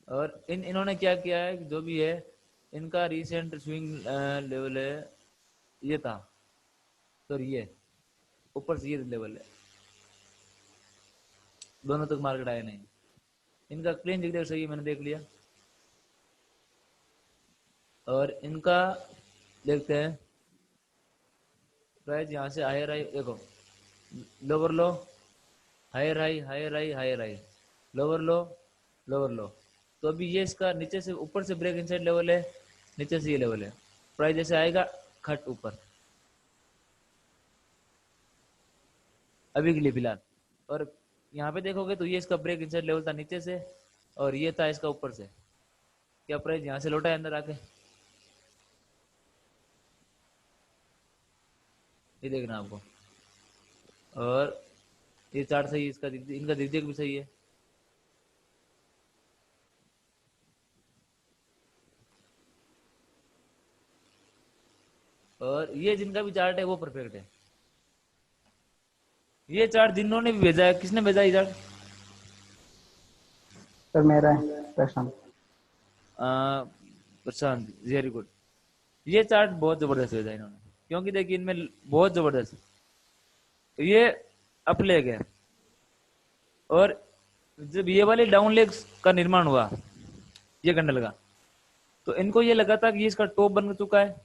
और इन्होंने क्या किया है कि जो भी है, इनका रिसेंट स्विंग लेवल है ये था, तो ये ऊपर से ये लेवल है, दोनों तक मार्केट आया नहीं। इनका क्लीन जिगजैग सही है, मैंने देख लिया। और इनका देखते हैं, प्राइस यहाँ से आया रहा है, देखो lower low, higher high higher high higher high, lower low lower low. तो अभी ये इसका नीचे से ऊपर से ब्रेक इनसाइड लेवल है, नीचे से ये लेवल है, प्राइस जैसे आएगा खट ऊपर अभी के लिए फिलहाल। और यहाँ पे देखोगे तो ये इसका ब्रेक इनसाइड लेवल था नीचे से, और ये था इसका ऊपर से। क्या प्राइस यहाँ से लौटा है अंदर आके, ये देखना आपको। और ये चार्ट सही है इसका, इनका दिग्देक भी सही है। और ये जिनका भी चार्ट है वो परफेक्ट है। ये चार्ट जिन्होंने भी भेजा है, किसने भेजा ये चार्ट? सर मेरा है प्रशांत। प्रशांत, वेरी गुड। ये चार्ट बहुत जबरदस्त भेजा इन्होंने, क्योंकि देखिए इनमें बहुत जबरदस्त ये अपलेग है। और जब ये वाली डाउन लेग्स का निर्माण हुआ ये कैंडल का, तो इनको ये लगा था कि ये इसका टॉप बन चुका है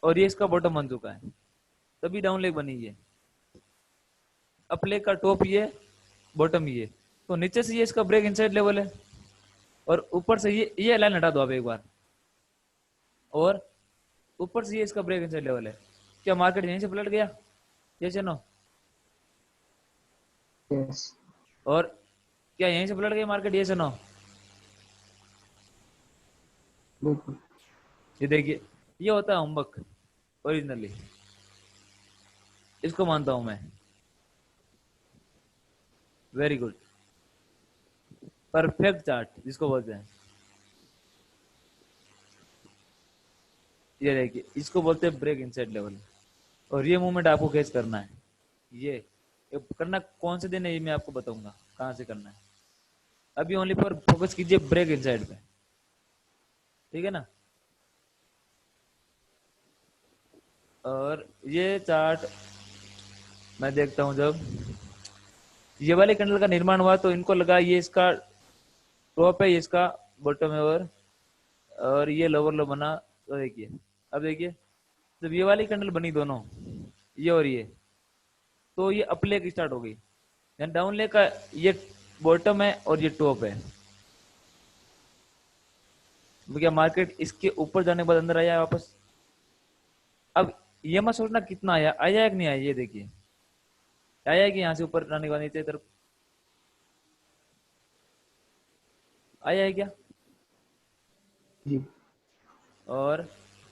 और ये इसका बॉटम बन चुका है, तभी डाउन लेग बनी है। अपलेग का टॉप ये, बॉटम ये, तो नीचे से ये इसका ब्रेक इनसाइड लेवल है, और ऊपर से ये लाइन हटा दो आप एक बार, और ऊपर से ये इसका ब्रेक इनसाइड लेवल है। क्या मार्केट यहीं से पलट गया? यस या नो? यस। और क्या यहीं से पलट गई मार्केट? यस या नो? बिल्कुल। ये देखिए, ये होता है होमवर्क ओरिजिनली, इसको मानता हूं मैं। वेरी गुड, परफेक्ट चार्ट जिसको बोलते हैं। ये देखिए, इसको बोलते हैं ब्रेक इनसाइड लेवल। और ये मूवमेंट आपको कैच करना है। ये करना कौन से दिन है ये मैं आपको बताऊंगा कहां से करना है। अभी ओनली पर फोकस कीजिए ब्रेक इनसाइड पे, ठीक है ना। और ये चार्ट मैं देखता हूं, जब ये वाले कैंडल का निर्माण हुआ तो इनको लगा ये इसका टॉप है, ये इसका बॉटम है, और ये लोअर लो बना। तो देखिए, अब देखिए जब ये वाली कैंडल बनी दोनों, ये और ये, तो ये अप लेग स्टार्ट हो गई, यानी डाउन लेग का ये बॉटम है और ये टॉप है। तो क्या मार्केट इसके ऊपर जाने के बाद अंदर आया वापस? अब ये मत सोचना कितना आया, आया है कि नहीं आया, ये देखिए आया है कि यहाँ से ऊपर जाने के बाद नीचे तरफ आया है क्या? जी। और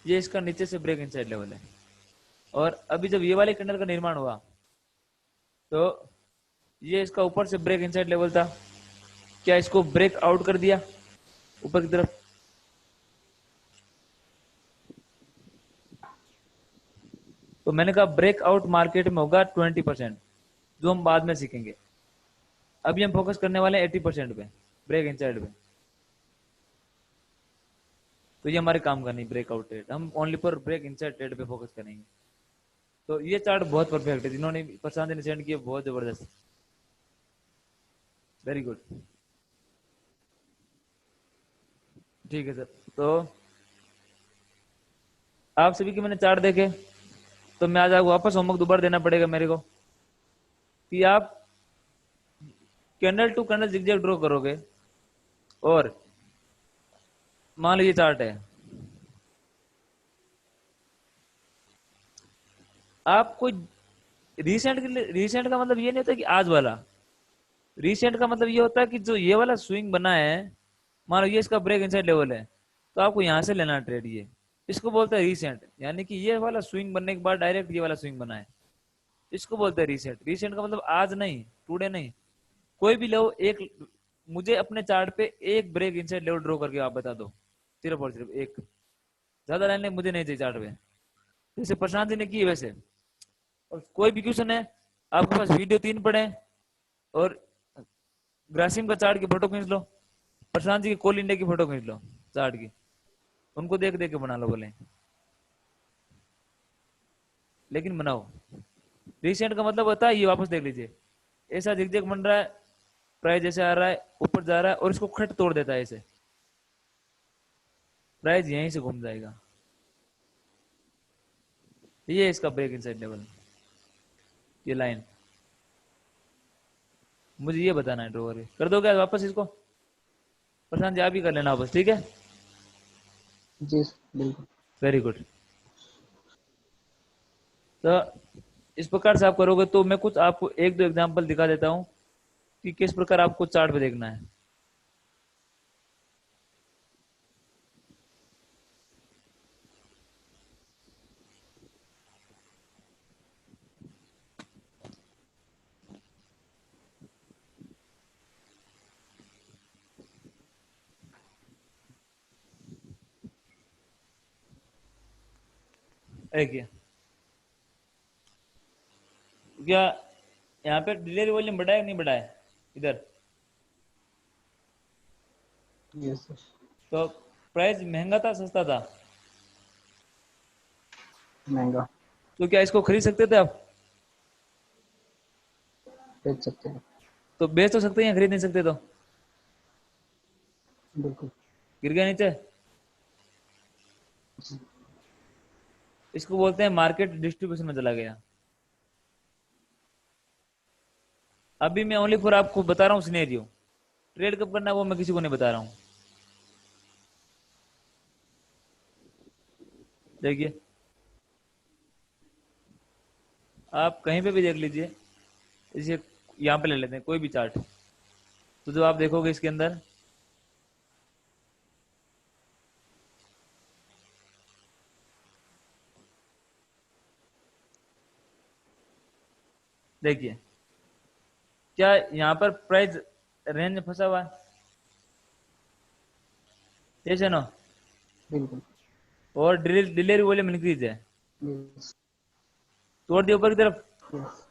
ये इसका नीचे से ब्रेक इनसाइड लेवल है। और अभी जब ये वाले कैंडल का निर्माण हुआ तो ये इसका ऊपर से ब्रेक इनसाइड लेवल था, क्या इसको ब्रेक आउट कर दिया ऊपर की तरफ? तो मैंने कहा ब्रेक आउट मार्केट में होगा 20%, जो हम बाद में सीखेंगे। अभी हम फोकस करने वाले हैं 80% पे, ब्रेक इनसाइड पे। तो ये हमारे काम का नहीं ब्रेकआउट ट्रेड, हम only for break inside trade पे फोकस करेंगे। तो ये चार्ट बहुत परफेक्ट है, जिन्होंने प्रशांत ने सेंड किया बहुत जबरदस्त, वेरी गुड। ठीक है सर, तो आप सभी के मैंने चार्ट देखे, तो मैं आज आपको वापस होमवर्क दोबारा देना पड़ेगा मेरे को, कि आप candle to candle zigzag draw करोगे। और मान लीजिए चार्ट है, आप कोई रिसेंट का मतलब ये नहीं होता कि आज वाला, रिसेंट का मतलब ये होता है कि जो ये वाला स्विंग बना है, मान लो ये इसका ब्रेक इनसाइड लेवल है, तो आपको यहां से लेना ट्रेड, ये इसको बोलते हैं रिसेंट। यानी कि ये वाला स्विंग बनने के बाद डायरेक्ट ये वाला स्विंग बना है, इसको बोलते हैं रिसेंट। रिसेंट का मतलब आज नहीं, टुडे नहीं, कोई भी लो एक, मुझे अपने चार्ट पे एक ब्रेक इनसाइड लेवल ड्रॉ करके आप बता दो, सिर्फ और सिर्फ एक, ज्यादा लाइन मुझे नहीं चाहिए चार्ट पे, जैसे प्रशांत जी ने की वैसे। और कोई भी क्वेश्चन है आपके पास, वीडियो 3 पढ़े और ग्रासिम का चार्ट की फोटो खींच लो, प्रशांत जी की कोल इंडिया की फोटो खींच लो चार्ट की, उनको देख देख के बना लो बोले, लेकिन बनाओ। रिसेंट का मतलब होता है ये, वापस देख लीजिए, ऐसा झिकझक बन रहा है, प्राइस जैसे आ रहा है ऊपर जा रहा है और इसको खट तोड़ देता है ऐसे, प्राइस यहीं से घूम जाएगा। ये इसका ब्रेक इनसाइड लेवल, ये लाइन, मुझे ये बताना है ड्रॉवर कर दोगे आज वापस इसको? प्रशांत जी आप ही कर लेना वापस, ठीक है? जी सर बिल्कुल। Very good. तो इस प्रकार से आप करोगे तो मैं कुछ आपको एक दो एग्जांपल दिखा देता हूं कि किस प्रकार आपको चार्ट पे देखना है। देखिए क्या यहाँ पे डिलीवरी वॉल्यूम बढ़ा है कि नहीं बढ़ा है इधर? Yes sir. तो प्राइस महंगा था सस्ता था? महंगा। तो क्या इसको खरीद सकते थे आप? बेच सकते हैं। तो बेच तो सकते हैं या खरीद नहीं सकते? तो बिल्कुल। गिर गया नीचे। जी। इसको बोलते हैं मार्केट डिस्ट्रीब्यूशन में चला गया। अभी मैं ओनली फॉर आपको बता रहा हूँ सिनेरियो, ट्रेड कब करना है वो मैं किसी को नहीं बता रहा हूँ। देखिए आप कहीं पे भी देख लीजिए, इसे यहाँ पे ले लेते हैं कोई भी चार्ट, तो जो आप देखोगे इसके अंदर देखिए क्या यहाँ पर प्राइस रेंज में फंसा हुआ है? यस है ना? बिल्कुल। और डिलीवरी वॉल्यूम इंक्रीज है, यस। तोड़ दिया ऊपर की तरफ। यस।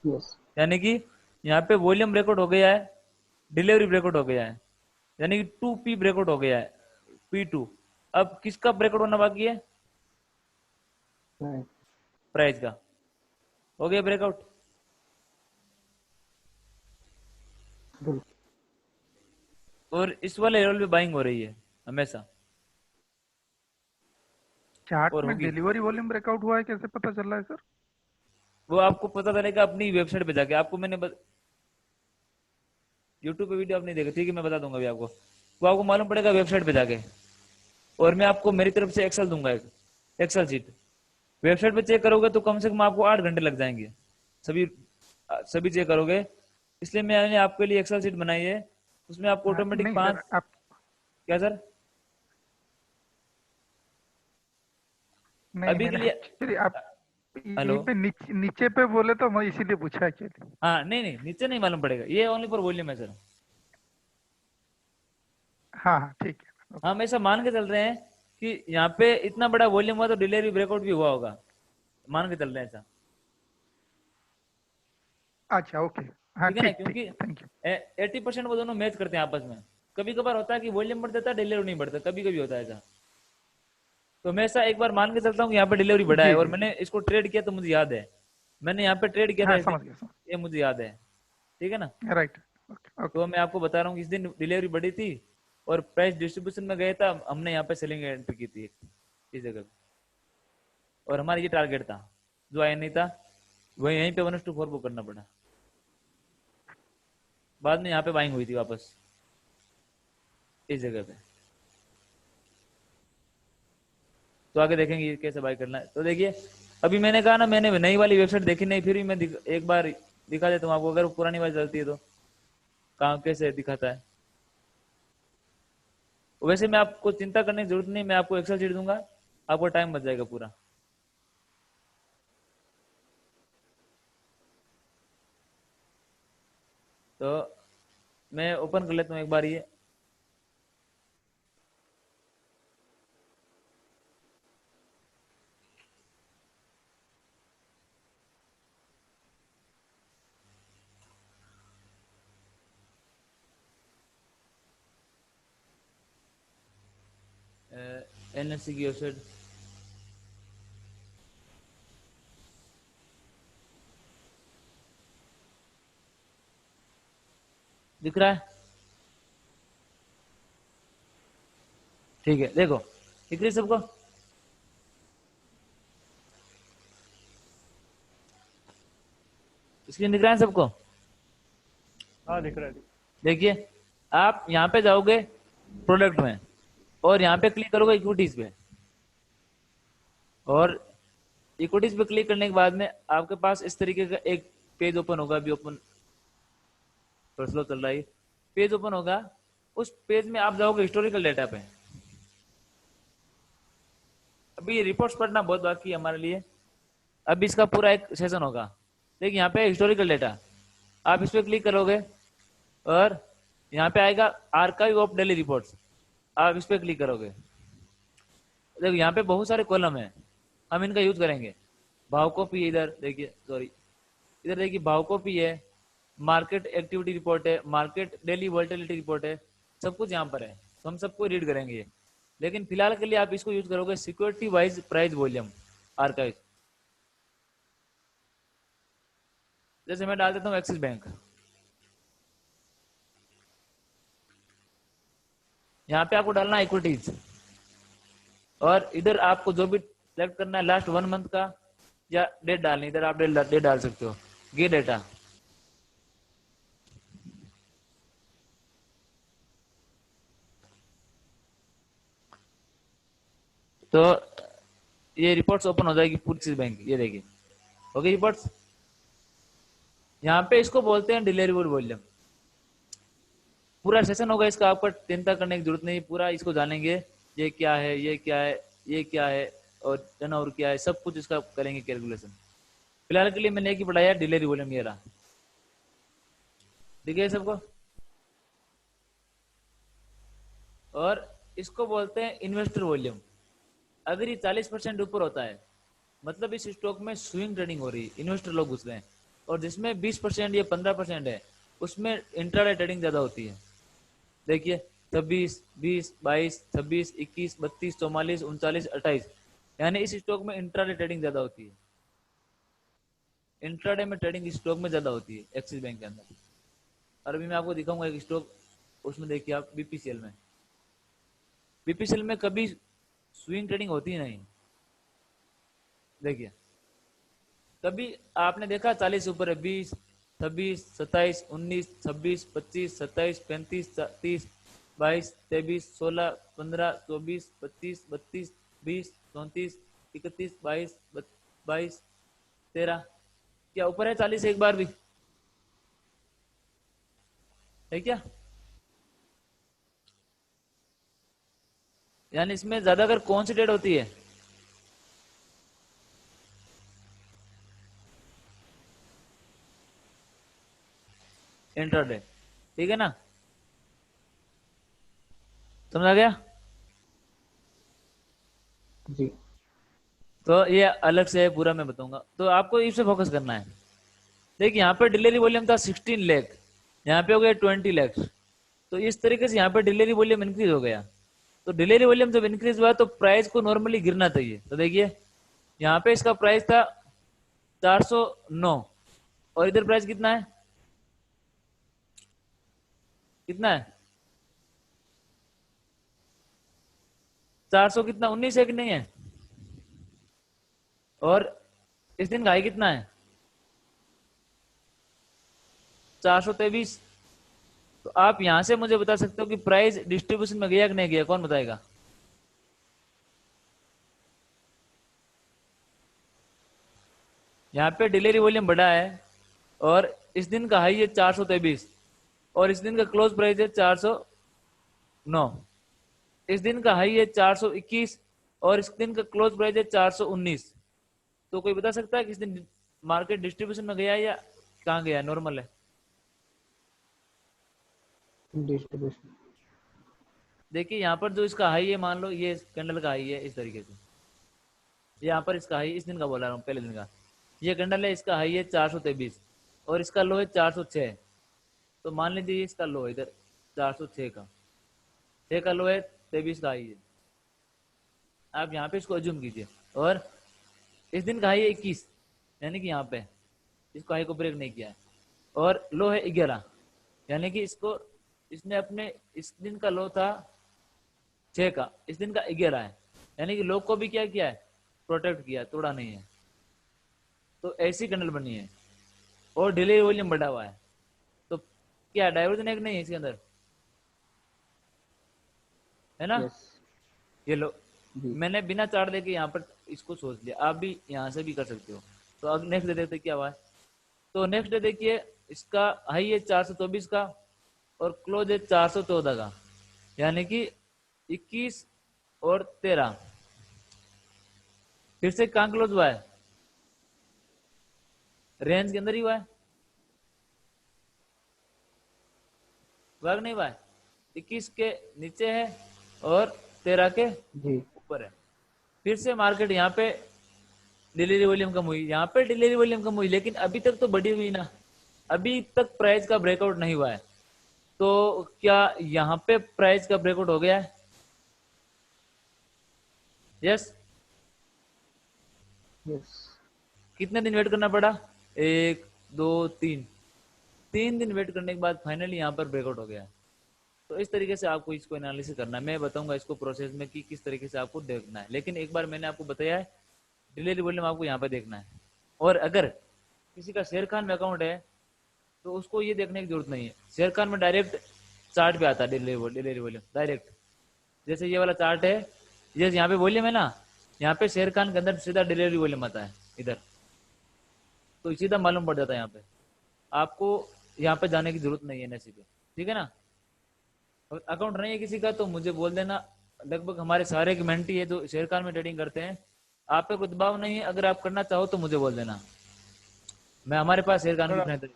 यस। यानी कि यहाँ पे वॉल्यूम ब्रेकआउट हो गया है, डिलीवरी ब्रेकआउट हो गया है, यानी कि 2P ब्रेकआउट हो गया है, P2। अब किसका ब्रेकआउट होना बाकी है? राइट। प्राइस का हो गया ब्रेकआउट। बिल्कुल। और इस वाले लेवल पे बाइंग हो रही है हमेशा, चार्ट और में होगी। डिलीवरी वॉल्यूम ब्रेकआउट हुआ है, कैसे पता चल रहा है सर? वो आपको पता चलेगा अपनी वेबसाइट पे जाके। आपको मैंने यूट्यूब पे वीडियो आप नहीं देखा, ठीक है? मैं बता दूंगा अभी आपको, वो आपको मालूम पड़ेगा वेबसाइट पे जाके। और मैं आपको मेरी तरफ से एक्सेल दूंगा, एक एक्सेल शीट। वेबसाइट पे चेक करोगे तो कम से कम आपको 8 घंटे लग जाएंगे, सभी सभी चेक करोगे। इसलिए मैंने आपके लिए एक्सेल शीट बनाई है, उसमें आपको हाँ, ऑटोमेटिक नहीं 5। सर, आप क्या सर? नहीं, अभी के मैंने लिए एक्चुअली आप हेलो। यहीं पे नीचे पे बोले तो मैं इसीलिए पूछा एक्चुअली। हाँ नहीं नहीं, नीचे नहीं मालूम पड़ेगा, ये ओनली फॉर वॉल्यूम है सर। हाँ हाँ ठीक है। हम ऐसा मान के चल रहे हैं कि यहाँ पे इतना बड़ा वॉल्यूम हुआ तो डिलीवरी ब्रेकआउट भी हुआ होगा, मान के चल रहे हैं ऐसा। अच्छा ओके। हाँ ठीक है ना? ठीक ठीक, क्योंकि थैंक यू। 80% वो दोनों मैच करते हैं आपस में। कभी कभार होता है कि वॉल्यूम बढ़ जाता है, डिलीवरी नहीं बढ़ता, कभी कभी होता है ऐसा। तो मैं ऐसा एक बार मान के चलता हूँ कि यहाँ पे डिलीवरी बढ़ा है, जी और जी मैंने जी। इसको ट्रेड किया तो मुझे याद है, मैंने यहाँ पे ट्रेड किया था हाँ इस दिन, समझ गया, समझ ये मुझे याद है। ठीक है ना? राइट। Okay okay. तो मैं आपको बता रहा हूँ कि इस दिन डिलीवरी बढ़ी थी और प्राइस डिस्ट्रीब्यूशन में गया था, हमने यहाँ पे सेलिंग एंट्री की थी इस जगह पे, और हमारा ये टारगेट था। जो आया नहीं था वही यहीं पे 1:4 बुक करना पड़ा। बाद में यहाँ पे बाइंग हुई थी वापस इस जगह पे। तो आगे देखेंगे ये कैसे बाई करना है। तो देखिए अभी मैंने कहा ना, मैंने नई वाली वेबसाइट देखी नहीं, फिर भी मैं एक बार दिखा देता हूँ आपको, अगर पुरानी वाली चलती है तो काम कैसे दिखाता है। वैसे मैं आपको चिंता करने की जरूरत नहीं, मैं आपको एक्सेल शीट दूंगा, आपको टाइम बच जाएगा पूरा। तो मैं ओपन कर लेता हूँ एक बार ये। NSE की वेबसाइट दिख रहा है? ठीक है, देखो दिख रही है सबको? स्क्रीन दिख रहा है सबको? हाँ दिख रहा है। देखिए आप यहाँ पे जाओगे प्रोडक्ट में और यहाँ पे क्लिक करोगे इक्विटीज पे, और इक्विटीज पे क्लिक करने के बाद में आपके पास इस तरीके का एक पेज ओपन होगा। अभी ओपन थोड़ा स्लो चल रहा है, पेज ओपन होगा। उस पेज में आप जाओगे हिस्टोरिकल डेटा पे। अभी ये रिपोर्ट्स पढ़ना बहुत बाकी है हमारे लिए, अभी इसका पूरा एक सेशन होगा। देखिए यहाँ पे हिस्टोरिकल डेटा, आप इस पे क्लिक करोगे और यहाँ पे आएगा आर्काइव ऑफ डेली रिपोर्ट्स, आप इस पे क्लिक करोगे। देखो यहाँ पे बहुत सारे कॉलम है, हम इनका यूज करेंगे। भाव कॉपी इधर देखिए, सॉरी इधर देखिए भाव कॉपी है, मार्केट एक्टिविटी रिपोर्ट है, मार्केट डेली वोलेटिलिटी रिपोर्ट है, सब कुछ यहाँ पर है। तो हम सबको रीड करेंगे ये, लेकिन फिलहाल के लिए आप इसको यूज करोगे security wise price volume archive. जैसे मैं डाल देता हूँ एक्सिस बैंक, यहाँ पे आपको डालना है इक्विटीज, और इधर आपको जो भी सिलेक्ट करना है लास्ट 1 मंथ का या डेट डालनी, इधर आप डेट डाल सकते हो। गे डेटा, तो ये रिपोर्ट्स ओपन हो जाएगी पूरी चीज बैंक। ये देखिए ओके रिपोर्ट्स, यहाँ पे इसको बोलते हैं डिलीवरेबल वॉल्यूम। पूरा सेशन होगा इसका, आपको चिंता करने की जरूरत नहीं, पूरा इसको जानेंगे ये क्या है, ये क्या है, ये क्या है, और टर्नओवर क्या है, सब कुछ इसका करेंगे कैलकुलेशन। फिलहाल के लिए मैंने एक ही पढ़ाया डिलीवरी वॉल्यूम, ये रहा। ठीक है सबको। और इसको बोलते हैं इन्वेस्टर वॉल्यूम। अगर ये 40% ऊपर होता है मतलब इस स्टॉक में स्विंग ट्रेडिंग हो रही है, इन्वेस्टर लोग घुस रहे हैं, और जिसमें 20% या 15% है उसमें इंट्राडे ट्रेडिंग ज्यादा होती है। देखिए 26, 20, 22, 26, 21, 32, 44, 39, 28, यानी इस स्टॉक में इंट्राडे ट्रेडिंग ज्यादा होती है। इंट्राडे में ट्रेडिंग इस स्टॉक में ज्यादा होती है एक्सिस बैंक के अंदर। और अभी मैं आपको दिखाऊंगा एक स्टॉक, उसमें देखिए आप बीपीसीएल में, बीपीसीएल में कभी स्विंग ट्रेडिंग होती ही नहीं। देखिए कभी आपने देखा 40 से ऊपर है, 20, 26, 27, 19, 26, 25, 27, 35, 30, 22, 23, 16, 15, 24, 25, 32, 20, 34, 31, 22, 22, 13, क्या ऊपर है 40 एक बार भी है क्या? यानी इसमें ज्यादातर कौन सी डेट होती है? इंट्राडे, ठीक है ना, समझ आ गया? जी। तो ये अलग से है, पूरा मैं बताऊंगा, तो आपको इससे फोकस करना है। देखिए यहाँ पे डिलीवरी वॉल्यूम था 16 लाख, यहाँ पे हो गया 20 लाख। तो इस तरीके से यहाँ पे डिलीवरी वॉल्यूम इंक्रीज हो गया। तो डिलीवरी वॉल्यूम जब इंक्रीज हुआ तो प्राइस को नॉर्मली गिरना चाहिए। तो देखिए यहाँ पे इसका प्राइस था 409, और इधर प्राइस कितना है, कितना है 400 कितना 19 है कि नहीं है? और इस दिन का हाई कितना है 423। तो आप यहां से मुझे बता सकते हो कि प्राइस डिस्ट्रीब्यूशन में गया कि नहीं गया, कौन बताएगा? यहाँ पे डिलीवरी वॉल्यूम बढ़ा है, और इस दिन का हाई है 423, और इस दिन का क्लोज प्राइस है 409। इस दिन का हाई है 421, और इस दिन का क्लोज प्राइस है 419। तो कोई बता सकता है कि इस दिन मार्केट डिस्ट्रीब्यूशन में गया है या कहाँ गया, नॉर्मल है? डिस्ट्रीब्यूशन। देखिए यहाँ पर जो इसका हाई है, मान लो ये कैंडल का हाई है इस तरीके से, यहाँ पर इसका हाई इस दिन का बोला रहा हूँ, पहले दिन का, ये कैंडल है, इसका हाई है 423 और इसका लो है 406। तो मान लीजिए इसका लो है इधर 406 का, 6 का लो है, 23 का हाई है। आप यहाँ पे इसको अज्यूम कीजिए, और इस दिन का हाई है 21, यानी कि यहाँ पे इसको हाई को ब्रेक नहीं किया है, और लो है 11, यानी कि इसको इसने अपने इस दिन का लो था 6 का, इस दिन का 11 है, यानी कि लो को भी क्या किया है, प्रोटेक्ट किया, तोड़ा नहीं है। तो ऐसी कैंडल बनी है, और डिलीवरी वॉल्यूम बढ़ा हुआ है। तो क्या डाइवर्जन एक नहीं है इसके अंदर, है ना? यस ये लो, जी मैंने बिना चार्ट देके यहाँ पर इसको सोच लिया, आप भी यहाँ से भी कर सकते हो। तो अब नेक्स्ट दे देखते क्या हुआ है। तो नेक्स्ट डे देखिए, इसका हाई है 424 का और क्लोज है 414 का, यानी कि 21 और 13। फिर से कहाँ क्लोज हुआ है, रेंज के अंदर ही हुआ है, भाग नहीं हुआ है। 21 के नीचे है और 13 के जी ऊपर है। फिर से मार्केट यहाँ पे डिलीवरी वॉल्यूम कम हुई, यहाँ पे डिलीवरी वॉल्यूम कम हुई, लेकिन अभी तक तो बढ़ी हुई ना, अभी तक प्राइस का ब्रेकआउट नहीं हुआ है। तो क्या यहाँ पे प्राइस का ब्रेकआउट हो गया है? यस। यस कितने दिन वेट करना पड़ा, 1 2 3, 3 दिन वेट करने के बाद फाइनली यहाँ पर ब्रेकआउट हो गया है। तो इस तरीके से आपको इसको एनालिसिस करना है, मैं बताऊंगा इसको प्रोसेस में कि किस तरीके से आपको देखना है। लेकिन एक बार मैंने आपको बताया है, डिलीवरी वॉल्यूम आपको यहाँ पे देखना है। और अगर किसी का शेर खान में अकाउंट है तो उसको ये देखने की जरूरत नहीं है, शेर खान में डायरेक्ट चार्ट पे आता है डिलीवरी वॉल्यूम डायरेक्ट। जैसे ये वाला चार्ट है, ये यहाँ पे वॉल्यूम है ना, यहाँ पे शेर खान के अंदर सीधा डिलीवरी वॉल्यूम आता है इधर, तो सीधा मालूम पड़ जाता है यहाँ पे। आपको यहाँ पे जाने की जरूरत नहीं है एनएससी पे, ठीक है ना? और अकाउंट नहीं है किसी का तो मुझे बोल देना। लगभग हमारे सारे कमेंटी है जो शेयर खान में ट्रेडिंग करते हैं, आप पे कोई दबाव नहीं है, अगर आप करना चाहो तो मुझे बोल देना, मैं हमारे पास शेयर खान की सर बेहतर।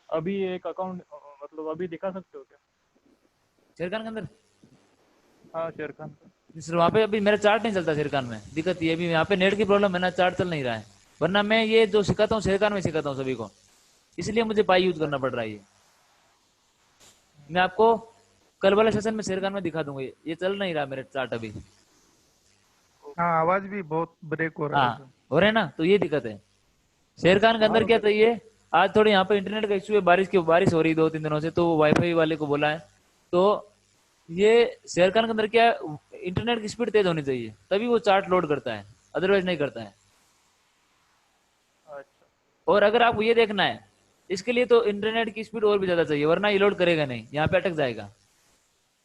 अभी एक अकाउंट मतलब अभी दिखा सकते हो क्या? शेयर खान के अंदर हाँ शेर खान का। सिर्फ वहाँ पे अभी मेरा चार्ट नहीं चलता शेयर खान में, दिक्कत ये भी यहाँ पे नेट की प्रॉब्लम है ना, चार्ट चल नहीं रहा है। वरना मैं ये जो सिखाता हूँ शेयर खान में सिखाता हूँ सभी को, इसलिए मुझे पाई यूज करना पड़ रहा है। ये मैं आपको कल वाले सेशन में शेयर खान में दिखा दूंगा, ये चल नहीं रहा मेरे चार्ट अभी। हाँ आवाज भी बहुत ब्रेक हो रहा है हाँ सर। हो रहे हैं ना, तो ये दिक्कत है। शेर खान के अंदर क्या चाहिए, आज थोड़ी यहाँ पे इंटरनेट का इश्यू है, बारिश हो रही है 2-3 दिनों से, तो वाईफाई वाले को बोला है। तो ये शेर खान के अंदर क्या है, इंटरनेट की स्पीड तेज होनी चाहिए तभी वो चार्ट लोड करता है, अदरवाइज नहीं करता है। अच्छा और अगर आपको ये देखना है, इसके लिए तो इंटरनेट की स्पीड और भी ज्यादा चाहिए, वरना ये लोड करेगा नहीं, यहाँ पे अटक जाएगा,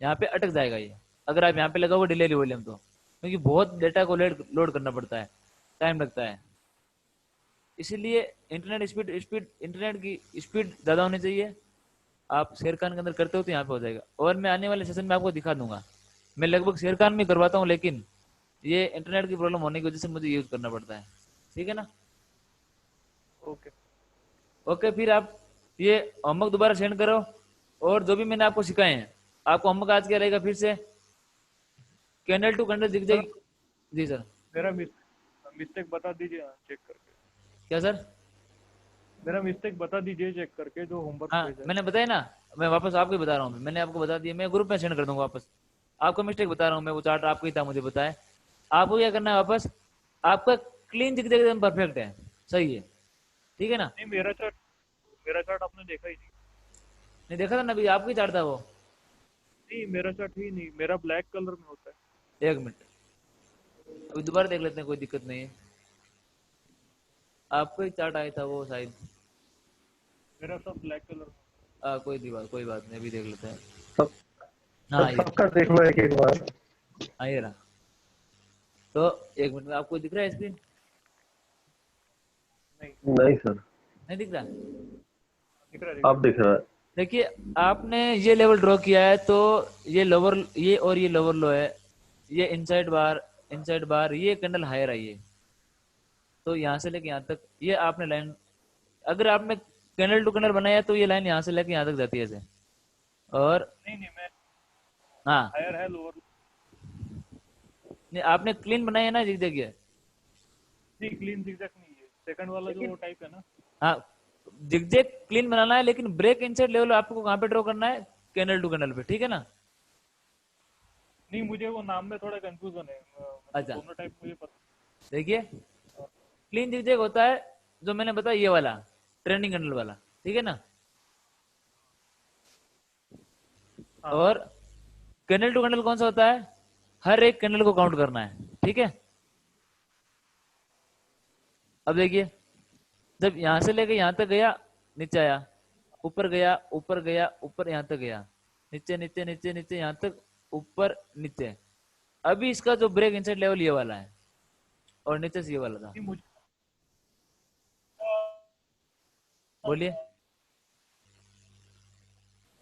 यहाँ पे अटक जाएगा ये। अगर आप यहाँ पे लगाओगे डिलीवरी वॉल्यूम तो, क्योंकि बहुत डेटा को लोड करना पड़ता है, टाइम लगता है। इसीलिए इंटरनेट की स्पीड ज्यादा होनी चाहिए। आप शेयर खान के अंदर करते हो तो यहाँ पे हो जाएगा, और मैं आने वाले सेशन में आपको दिखा दूंगा। मैं लगभग शेयर खान में करवाता हूँ, लेकिन ये इंटरनेट की प्रॉब्लम होने की वजह से मुझे यूज करना पड़ता है, ठीक है ना? ओके ओके, फिर आप ये होमवर्क दोबारा सेंड करो, और जो भी मैंने आपको सिखाए हैं, आपको होमवर्क आज क्या रहेगा फिर से, कैंडल टू कैंडल दिख जाएगी। जी सर। मेरा मिस्टेक बता दीजिए चेक करके। क्या सर? मेरा मिस्टेक बता दीजिए चेक करके जो होमवर्क हाँ भेजा है। मैंने बताया ना, मैं वापस आपको ही बता रहा हूँ, मैंने आपको बता दिया, मैं ग्रुप में सेंड कर दूंगा वापस। आपको मिस्टेक बता रहा हूँ मैं, वो चार्ट आपको ही था मुझे बताया। आपको क्या करना है, वापस आपका क्लीन दिख जाएगा, एकदम परफेक्ट है, सही है, ठीक है ना? नहीं मेरा चार्ट आपने देखा ही नहीं। नहीं देखा था ना, अभी आपका ही चार्ट था वो। नहीं मेरा चार्ट ही नहीं, मेरा ब्लैक कलर में होता है। 1 मिनट, अभी दोबारा देख लेते हैं, कोई दिक्कत नहीं है। आपको ही चार्ट आया था वो शायद। मेरा सब ब्लैक कलर में। कोई बात नहीं, अभी देख लेते हैं। सब हाँ ये सबका देख लो एक बार। हाँ ये रहा। तो 1 मिनट में आपको दिख रहा है स्क्रीन? नहीं सर, नहीं दिख रहा? दिख रहा अब दिख रहा है। देखिए आपने ये लेवल ड्रॉ किया है, तो ये लोअर, ये और ये लोअर लो है, ये इनसाइड बार, ये कैंडल हायर आई है। तो यहाँ से लेके यहाँ तक ये आपने लाइन, अगर आपने कैंडल टू कैंडल बनाया तो ये लाइन यहाँ से लेके यहाँ तक जाती है ऐसे। और नहीं मैं हाँ हायर है लोअर। नहीं, आपने क्लीन बनाया है ना, जिग देखिए। नहीं क्लीन zigzag नहीं है, सेकंड वाला जो टाइप है ना। हाँ जिगजैग क्लीन बनाना है, लेकिन ब्रेक इनसाइड लेवल आपको कहाँ पे ड्रॉ करना है, कैंडल टू कैंडल पे, ठीक है ना? नहीं मुझे वो नाम में थोड़ा कंफ्यूजन है, अच्छा। दोनों टाइप मुझे पता। देखिए क्लीन जिगजैग होता है जो मैंने बताया, ये वाला ट्रेंडिंग कैंडल वाला, ठीक है ना? हाँ। और कैंडल टू कैंडल कौन सा होता है, हर एक कैंडल को काउंट करना है, ठीक है? अब देखिए, जब यहां से लेके यहां तक गया, नीचे आया, ऊपर गया, ऊपर गया, ऊपर यहाँ तक गया, नीचे नीचे नीचे नीचे यहाँ तक, ऊपर नीचे। अभी इसका जो ब्रेक इंसर्ट लेवल ये वाला है और नीचे से ये वाला था। कि मुझे बोलिए।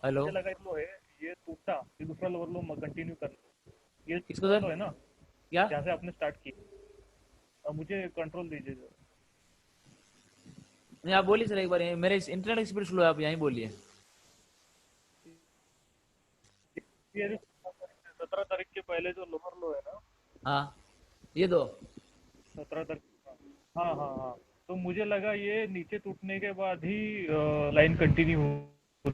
हेलो, मुझे लगा लो है ये टूटा, ये दूसरा लोअर लो कंटिन्यू कर, ये किसको लो सर? है ना क्या? जहाँ से आपने स्टार्ट की। अब मुझे कंट्रोल दीजिए जरा। नहीं, आप बोलिए सर एक बार, मेरे इंटरनेट स्पीड स्लो है, आप यहीं बोलिए। ये 17 तारीख के पहले जो लोअर लो है ना, हाँ, ये दो। 17 तारीख, हाँ हाँ हाँ, तो मुझे लगा ये नीचे टूटने के बाद ही लाइन कंटिन्यू हो,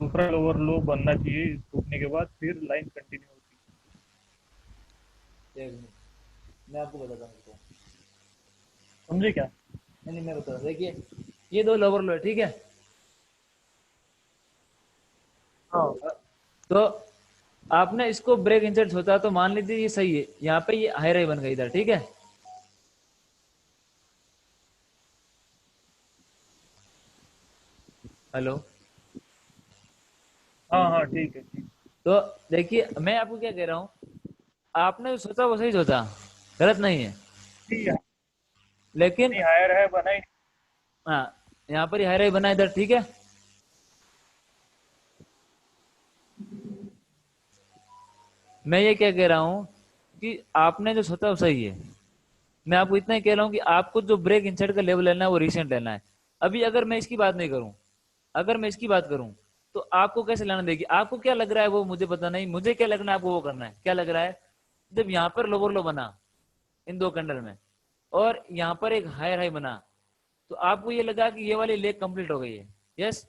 दूसरा लोअर लो बनना चाहिए टूटने के बाद, फिर लाइन कंटिन्यू होती एक मिनट, मैं आपको बताता हूँ इसको। है। समझे क्या? नहीं नहीं, मैं बता रहा हूँ, देखिए ये दो लोअर लो है, ठीक है। हाँ तो आपने इसको ब्रेक इंसर्ट सोचा तो मान लीजिए ये सही है, यहाँ पे ये हाई राई बन गई इधर, ठीक है। हेलो, हाँ हाँ, ठीक है ठीक तो देखिए मैं आपको क्या कह रहा हूँ, आपने जो सोचा वो सही सोचा, गलत नहीं है, ठीक है। लेकिन नहीं हायर है बना ही नहीं। हाँ, यहाँ पर ही हाई राई बना इधर, ठीक है। मैं ये क्या कह रहा हूँ कि आपने जो सोचा वो सही है। मैं आपको इतना ही कह रहा हूँ कि आपको जो ब्रेक इंसर्ट का लेवल लेना है वो रिसेंट लेना है। अभी अगर मैं इसकी बात नहीं करूँ, अगर मैं इसकी बात करूँ तो आपको कैसे लेना देगी? आपको क्या लग रहा है वो मुझे पता नहीं, मुझे क्या लगना है आपको वो करना है। क्या लग रहा है? जब यहाँ पर लोअर लो बना इन दो कैंडल में और यहाँ पर एक हायर हाई बना, तो आपको ये लगा कि ये वाली लेग कंप्लीट हो गई है, यस।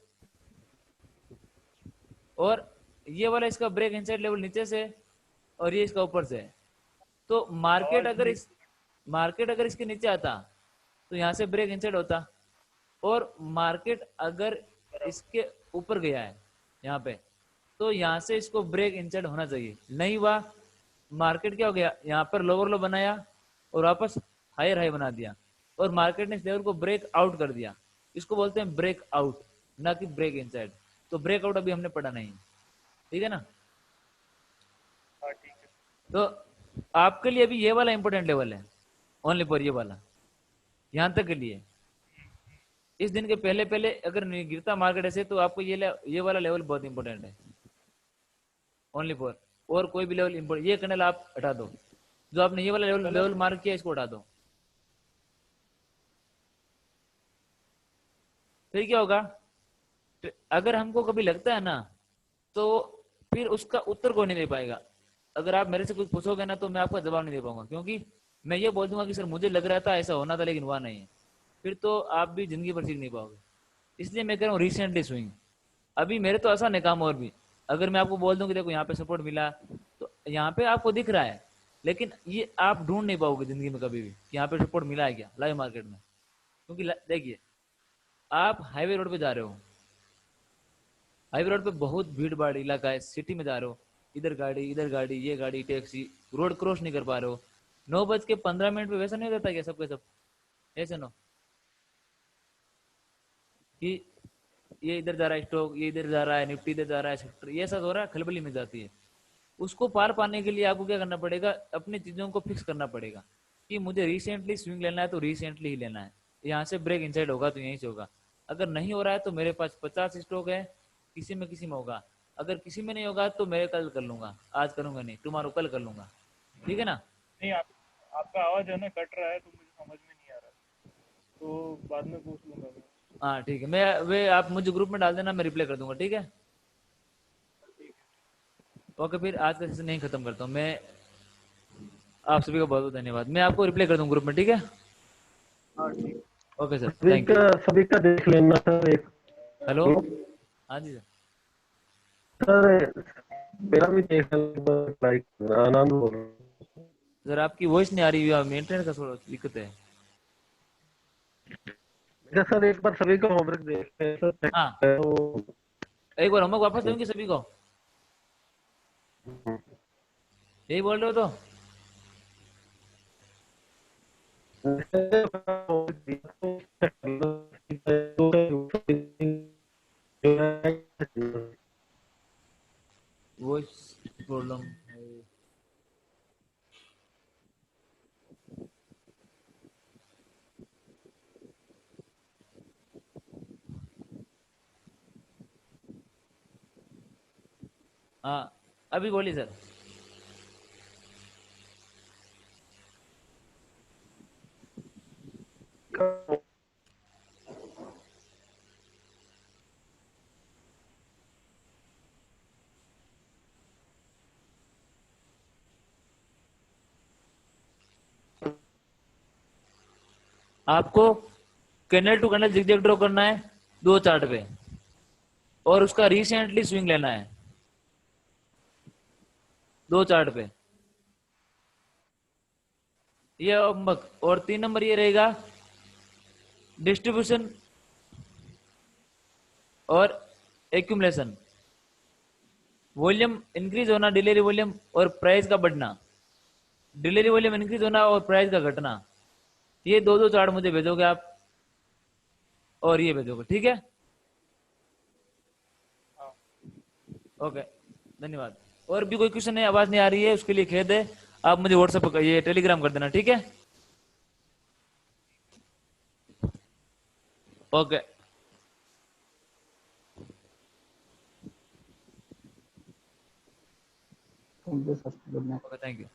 और ये वाला इसका ब्रेक इंसाइड लेवल नीचे से और ये इसका ऊपर से। तो मार्केट अगर इसके नीचे आता तो यहाँ से ब्रेक इंसाइड होता, और मार्केट अगर इसके ऊपर गया है यहाँ पे, तो यहाँ से इसको ब्रेक इंसाइड होना चाहिए, नहीं हुआ। मार्केट क्या हो गया, यहाँ पर लोअर लो बनाया और वापस हायर हाई बना दिया, और मार्केट ने इस लेवल को ब्रेक आउट कर दिया। इसको बोलते हैं ब्रेक आउट, ना कि ब्रेक इनसाइड। तो ब्रेक आउट अभी हमने पढ़ा नहीं, ठीक है ना। हाँ ठीक है। तो आपके लिए अभी ये वाला इंपॉर्टेंट लेवल है, ओनली फॉर ये वाला, यहां तक के लिए। इस दिन के पहले पहले अगर नहीं गिरता मार्केट ऐसे, तो आपको ये वाला लेवल बहुत इंपॉर्टेंट है, ओनली फॉर। और कोई भी लेवल इंपॉर्टेंट, ये कैंडल आप हटा दो, जो आपने ये वाला लेवल मार्क किया इसको हटा दो। फिर क्या होगा, अगर हमको कभी लगता है ना, तो फिर उसका उत्तर कोई नहीं दे पाएगा। अगर आप मेरे से कुछ पूछोगे ना, तो मैं आपका जवाब नहीं दे पाऊंगा, क्योंकि मैं ये बोल दूंगा कि सर मुझे लग रहा था ऐसा होना था लेकिन हुआ नहीं है, फिर तो आप भी जिंदगी भर सीख नहीं पाओगे। इसलिए मैं कह रहा हूँ रिसेंटली स्विंग। अभी मेरे तो आसान है काम, और भी अगर मैं आपको बोल दूं कि देखो यहाँ पे सपोर्ट मिला, तो यहाँ पे आपको दिख रहा है, लेकिन ये आप ढूंढ नहीं पाओगे जिंदगी में कभी भी कि यहाँ पे सपोर्ट मिला है क्या लाइव मार्केट में। क्योंकि देखिए, आप हाईवे रोड पे जा रहे हो, हाईवे रोड पे बहुत भीड़ भाड़ इलाका है, सिटी में जा रहे हो, इधर गाड़ी, ये गाड़ी, टैक्सी, रोड क्रॉस नहीं कर पा रहे हो। 9:15 पे वैसा नहीं होता क्या सबके सब? ऐसे नो कि ये इधर जा रहा है स्टॉक, ये इधर जा रहा है निफ्टी, इधर जा रहा है सेक्टर, ये सब हो रहा है, खलबली में जाती है। उसको पार पाने के लिए आपको क्या करना पड़ेगा, अपनी चीजों को फिक्स करना पड़ेगा कि मुझे रिसेंटली स्विंग लेना है तो रिसेंटली ही लेना है। यहाँ से ब्रेक इनसाइड होगा तो यहीं से होगा। अगर नहीं हो रहा है तो मेरे पास 50 स्टॉक है, किसी में होगा। अगर किसी में नहीं होगा तो मैं कल कर लूंगा, आज करूंगा नहीं, टुमारो कल कर लूंगा, ठीक है ना। नहीं आपका आवाज है ना कट रहा है, तो मुझे समझ में नहीं आ रहा, तो बाद में पूछ लूंगा मैं। हाँ ठीक है, मैं वे आप मुझे ग्रुप में डाल देना, मैं रिप्लाई कर दूंगा, ठीक है। ओके, फिर आज का सेशन नहीं खत्म करता हूँ मैं। आप सभी को बहुत बहुत धन्यवाद, मैं आपको रिप्लाई कर दूंगा ग्रुप में, ठीक है। हाँ ठीक है। Okay sir, thank you. सभी का देख लेना सर एक। हेलो, हाँ जी सर। सर मेरा भी देख लेना, लाइक आनंद बोल रहा हूँ। सर आपकी वॉइस नहीं आ रही है, इंटरनेट का थोड़ा दिक्कत है। मेरा सर एक बार सभी का होमवर्क देख लें सर, हाँ, तो एक बार होमवर्क वापस देंगे सभी को, यही बोल रहे हो तो। हाँ अभी बोलिए सर। आपको candle to candle zigzag draw करना है 2 चार्ट पे, और उसका रिसेंटली स्विंग लेना है 2 चार्ट पे, ये अम्बक। और 3 नंबर ये रहेगा डिस्ट्रीब्यूशन और एक्यूमुलेशन। वॉल्यूम इंक्रीज होना, डिलीवरी वॉल्यूम और प्राइस का बढ़ना, डिलीवरी वॉल्यूम इंक्रीज होना और प्राइस का घटना। ये 2 चार्ट मुझे भेजोगे आप, और ये भेजोगे, ठीक है? ओके, धन्यवाद। और भी कोई क्वेश्चन है, आवाज नहीं आ रही है उसके लिए खेद है, आप मुझे व्हाट्सएप ये टेलीग्राम कर देना, ठीक है? Okay thank you sir, good night. Okay, thank you.